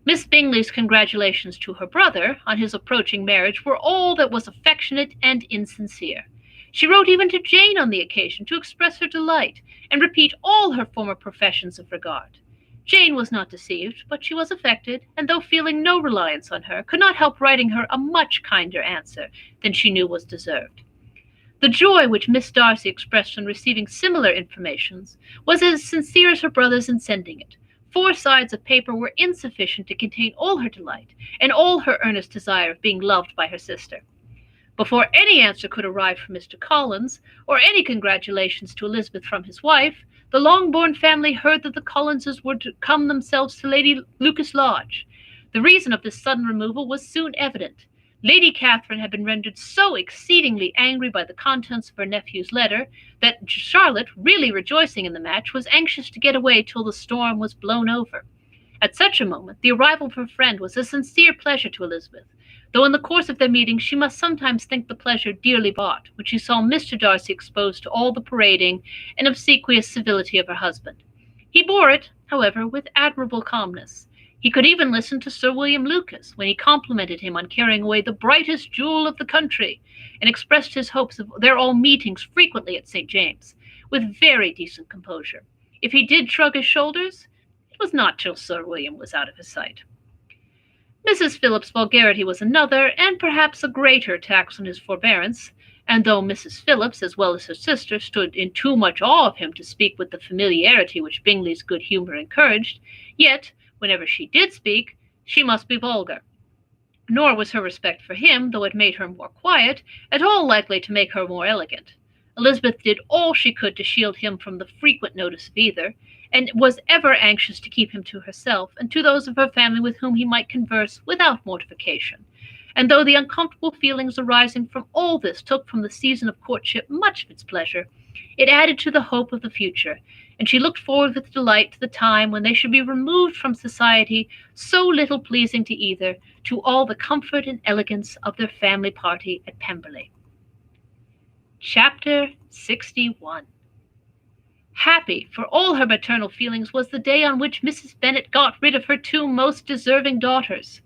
Miss Bingley's congratulations to her brother on his approaching marriage were all that was affectionate and insincere. She wrote even to Jane on the occasion to express her delight and repeat all her former professions of regard. Jane was not deceived, but she was affected, and though feeling no reliance on her, could not help writing her a much kinder answer than she knew was deserved. The joy which Miss Darcy expressed on receiving similar informations was as sincere as her brother's in sending it. 4 sides of paper were insufficient to contain all her delight, and all her earnest desire of being loved by her sister. Before any answer could arrive from Mr. Collins, or any congratulations to Elizabeth from his wife, the Longbourn family heard that the Collinses were to come themselves to Lady Lucas Lodge. The reason of this sudden removal was soon evident. Lady Catherine had been rendered so exceedingly angry by the contents of her nephew's letter that Charlotte, really rejoicing in the match, was anxious to get away till the storm was blown over. At such a moment, the arrival of her friend was a sincere pleasure to Elizabeth, though in the course of their meeting she must sometimes think the pleasure dearly bought, when she saw Mr. Darcy exposed to all the parading and obsequious civility of her husband. He bore it, however, with admirable calmness. He could even listen to Sir William Lucas, when he complimented him on carrying away the brightest jewel of the country, and expressed his hopes of their all meetings frequently at St. James, with very decent composure. If he did shrug his shoulders, it was not till Sir William was out of his sight. Mrs. Phillips's vulgarity was another, and perhaps a greater, tax on his forbearance, and though Mrs. Phillips, as well as her sister, stood in too much awe of him to speak with the familiarity which Bingley's good humour encouraged, yet, whenever she did speak, she must be vulgar. Nor was her respect for him, though it made her more quiet, at all likely to make her more elegant. Elizabeth did all she could to shield him from the frequent notice of either, and was ever anxious to keep him to herself and to those of her family with whom he might converse without mortification. And though the uncomfortable feelings arising from all this took from the season of courtship much of its pleasure, it added to the hope of the future, and she looked forward with delight to the time when they should be removed from society so little pleasing to either, to all the comfort and elegance of their family party at Pemberley. Chapter 61. Happy for all her maternal feelings was the day on which Mrs. Bennet got rid of her two most deserving daughters.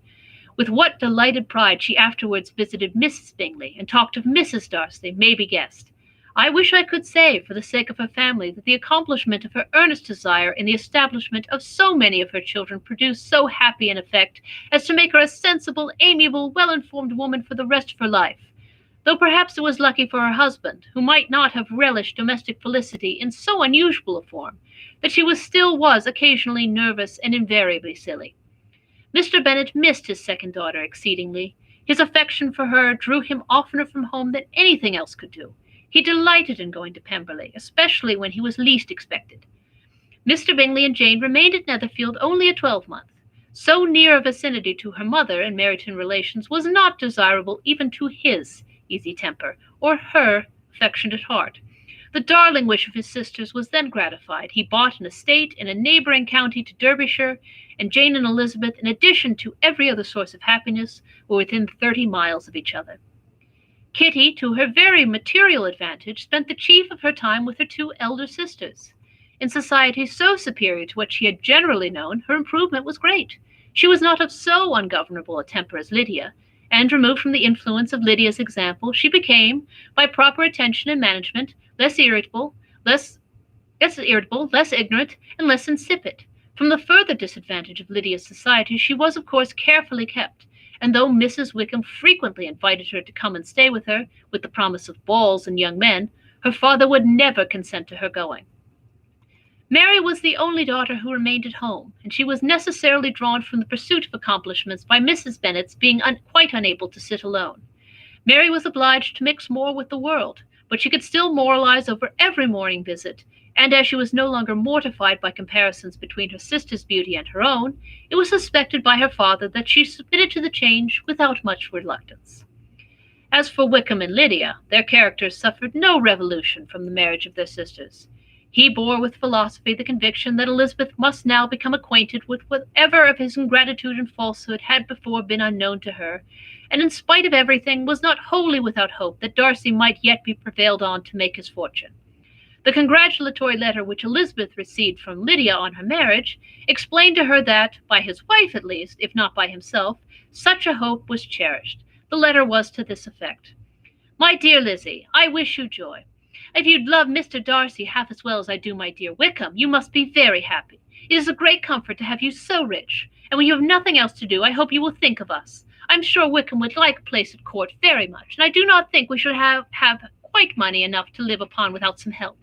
With what delighted pride she afterwards visited Mrs. Bingley, and talked of Mrs. Darcy, may be guessed. I wish I could say, for the sake of her family, that the accomplishment of her earnest desire in the establishment of so many of her children produced so happy an effect as to make her a sensible, amiable, well-informed woman for the rest of her life, though perhaps it was lucky for her husband, who might not have relished domestic felicity in so unusual a form, that she still was occasionally nervous and invariably silly. Mr. Bennet missed his second daughter exceedingly. His affection for her drew him oftener from home than anything else could do. He delighted in going to Pemberley, especially when he was least expected. Mr. Bingley and Jane remained at Netherfield only a twelvemonth. So near a vicinity to her mother and Meryton relations was not desirable even to his easy temper, or her affectionate heart. The darling wish of his sisters was then gratified. He bought an estate in a neighbouring county to Derbyshire, and Jane and Elizabeth, in addition to every other source of happiness, were within 30 miles of each other. Kitty, to her very material advantage, spent the chief of her time with her two elder sisters. In society so superior to what she had generally known, her improvement was great. She was not of so ungovernable a temper as Lydia, and removed from the influence of Lydia's example, she became, by proper attention and management, less irritable, less ignorant, and less insipid. From the further disadvantage of Lydia's society, she was, of course, carefully kept, and though Mrs. Wickham frequently invited her to come and stay with her, with the promise of balls and young men, her father would never consent to her going. Mary was the only daughter who remained at home, and she was necessarily drawn from the pursuit of accomplishments by Mrs. Bennet's being quite unable to sit alone. Mary was obliged to mix more with the world, but she could still moralize over every morning visit, and as she was no longer mortified by comparisons between her sister's beauty and her own, it was suspected by her father that she submitted to the change without much reluctance. As for Wickham and Lydia, their characters suffered no revolution from the marriage of their sisters. He bore with philosophy the conviction that Elizabeth must now become acquainted with whatever of his ingratitude and falsehood had before been unknown to her, and in spite of everything was not wholly without hope that Darcy might yet be prevailed on to make his fortune. The congratulatory letter which Elizabeth received from Lydia on her marriage explained to her that, by his wife at least, if not by himself, such a hope was cherished. The letter was to this effect: "My dear Lizzie, I wish you joy. If you love Mr. Darcy half as well as I do my dear Wickham, you must be very happy. It is a great comfort to have you so rich, and when you have nothing else to do, I hope you will think of us. I'm sure Wickham would like a place at court very much, and I do not think we should have quite money enough to live upon without some help.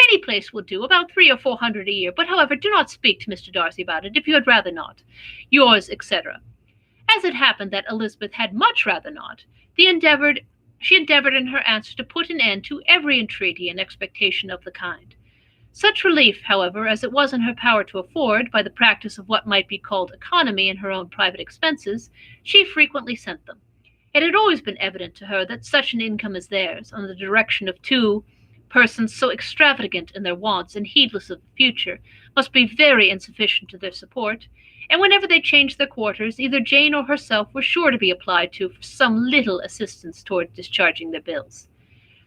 Any place will do, about 300 or 400 a year, but however, do not speak to Mr. Darcy about it, if you had rather not. Yours, etc." As it happened that Elizabeth had much rather not, she endeavored in her answer to put an end to every entreaty and expectation of the kind. Such relief, however, as it was in her power to afford, by the practice of what might be called economy in her own private expenses, she frequently sent them. It had always been evident to her that such an income as theirs, under the direction of two persons so extravagant in their wants and heedless of the future, must be very insufficient to their support, and whenever they changed their quarters, either Jane or herself were sure to be applied to for some little assistance toward discharging their bills.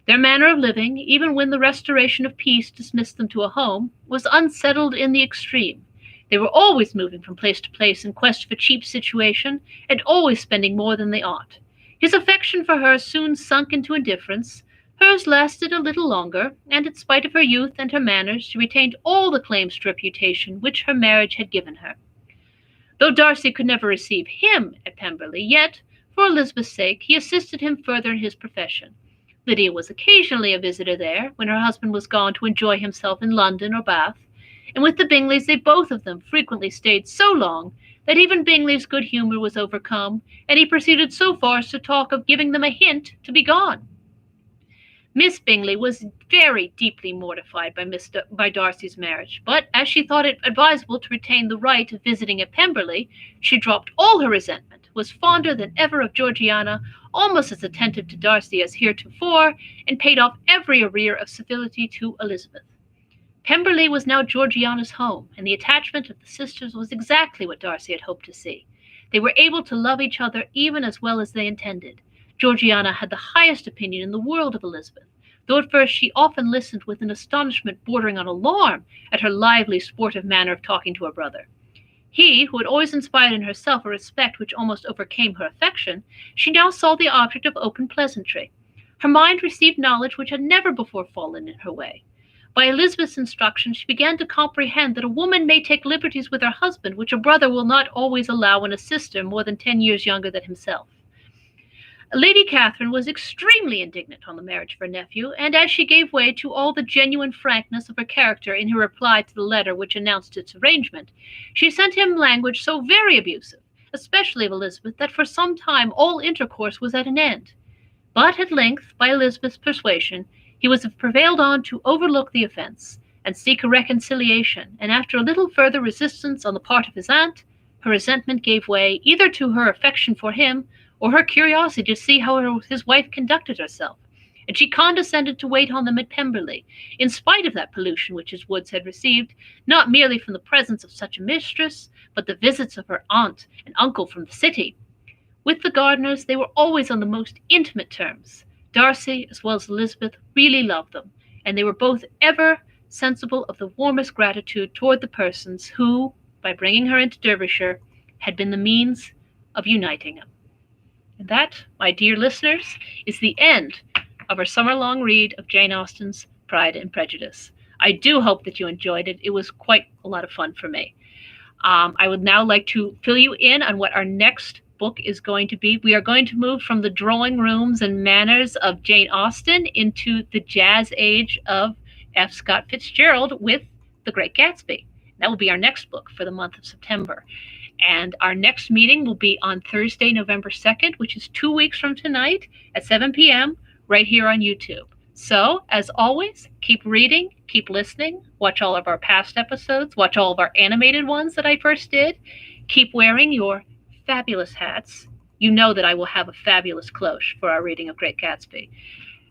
Their manner of living, even when the restoration of peace dismissed them to a home, was unsettled in the extreme. They were always moving from place to place in quest of a cheap situation, and always spending more than they ought. His affection for her soon sunk into indifference. Hers lasted a little longer, and in spite of her youth and her manners, she retained all the claims to reputation which her marriage had given her. Though Darcy could never receive him at Pemberley, yet, for Elizabeth's sake, he assisted him further in his profession. Lydia was occasionally a visitor there, when her husband was gone to enjoy himself in London or Bath, and with the Bingleys they both of them frequently stayed so long that even Bingley's good humour was overcome, and he proceeded so far as to talk of giving them a hint to be gone. Miss Bingley was very deeply mortified by Darcy's marriage, but as she thought it advisable to retain the right of visiting at Pemberley, she dropped all her resentment, was fonder than ever of Georgiana, almost as attentive to Darcy as heretofore, and paid off every arrear of civility to Elizabeth. Pemberley was now Georgiana's home, and the attachment of the sisters was exactly what Darcy had hoped to see. They were able to love each other even as well as they intended. Georgiana had the highest opinion in the world of Elizabeth, though at first she often listened with an astonishment bordering on alarm at her lively, sportive manner of talking to her brother. He, who had always inspired in herself a respect which almost overcame her affection, she now saw the object of open pleasantry. Her mind received knowledge which had never before fallen in her way. By Elizabeth's instruction, she began to comprehend that a woman may take liberties with her husband which a brother will not always allow in a sister more than 10 years younger than himself. Lady Catherine was extremely indignant on the marriage of her nephew, and as she gave way to all the genuine frankness of her character in her reply to the letter which announced its arrangement, she sent him language so very abusive, especially of Elizabeth, that for some time all intercourse was at an end. But at length, by Elizabeth's persuasion, he was prevailed on to overlook the offence, and seek a reconciliation, and after a little further resistance on the part of his aunt, her resentment gave way either to her affection for him, or her curiosity to see how his wife conducted herself, and she condescended to wait on them at Pemberley, in spite of that pollution which his woods had received, not merely from the presence of such a mistress, but the visits of her aunt and uncle from the city. With the Gardiners they were always on the most intimate terms. Darcy, as well as Elizabeth, really loved them, and they were both ever sensible of the warmest gratitude toward the persons who, by bringing her into Derbyshire, had been the means of uniting them. And that, my dear listeners, is the end of our summer-long read of Jane Austen's Pride and Prejudice. I do hope that you enjoyed it. It was quite a lot of fun for me. I would now like to fill you in on what our next book is going to be. We are going to move from the drawing rooms and manners of Jane Austen into the jazz age of F. Scott Fitzgerald with The Great Gatsby. That will be our next book for the month of September. And our next meeting will be on Thursday, November 2nd, which is 2 weeks from tonight at 7 p.m. right here on YouTube. So, as always, keep reading, keep listening, watch all of our past episodes, watch all of our animated ones that I first did. Keep wearing your fabulous hats. You know that I will have a fabulous cloche for our reading of Great Gatsby.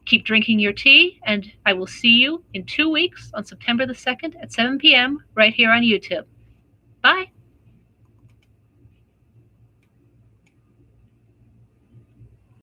Keep drinking your tea, and I will see you in 2 weeks on September the 2nd at 7 p.m. right here on YouTube. Bye.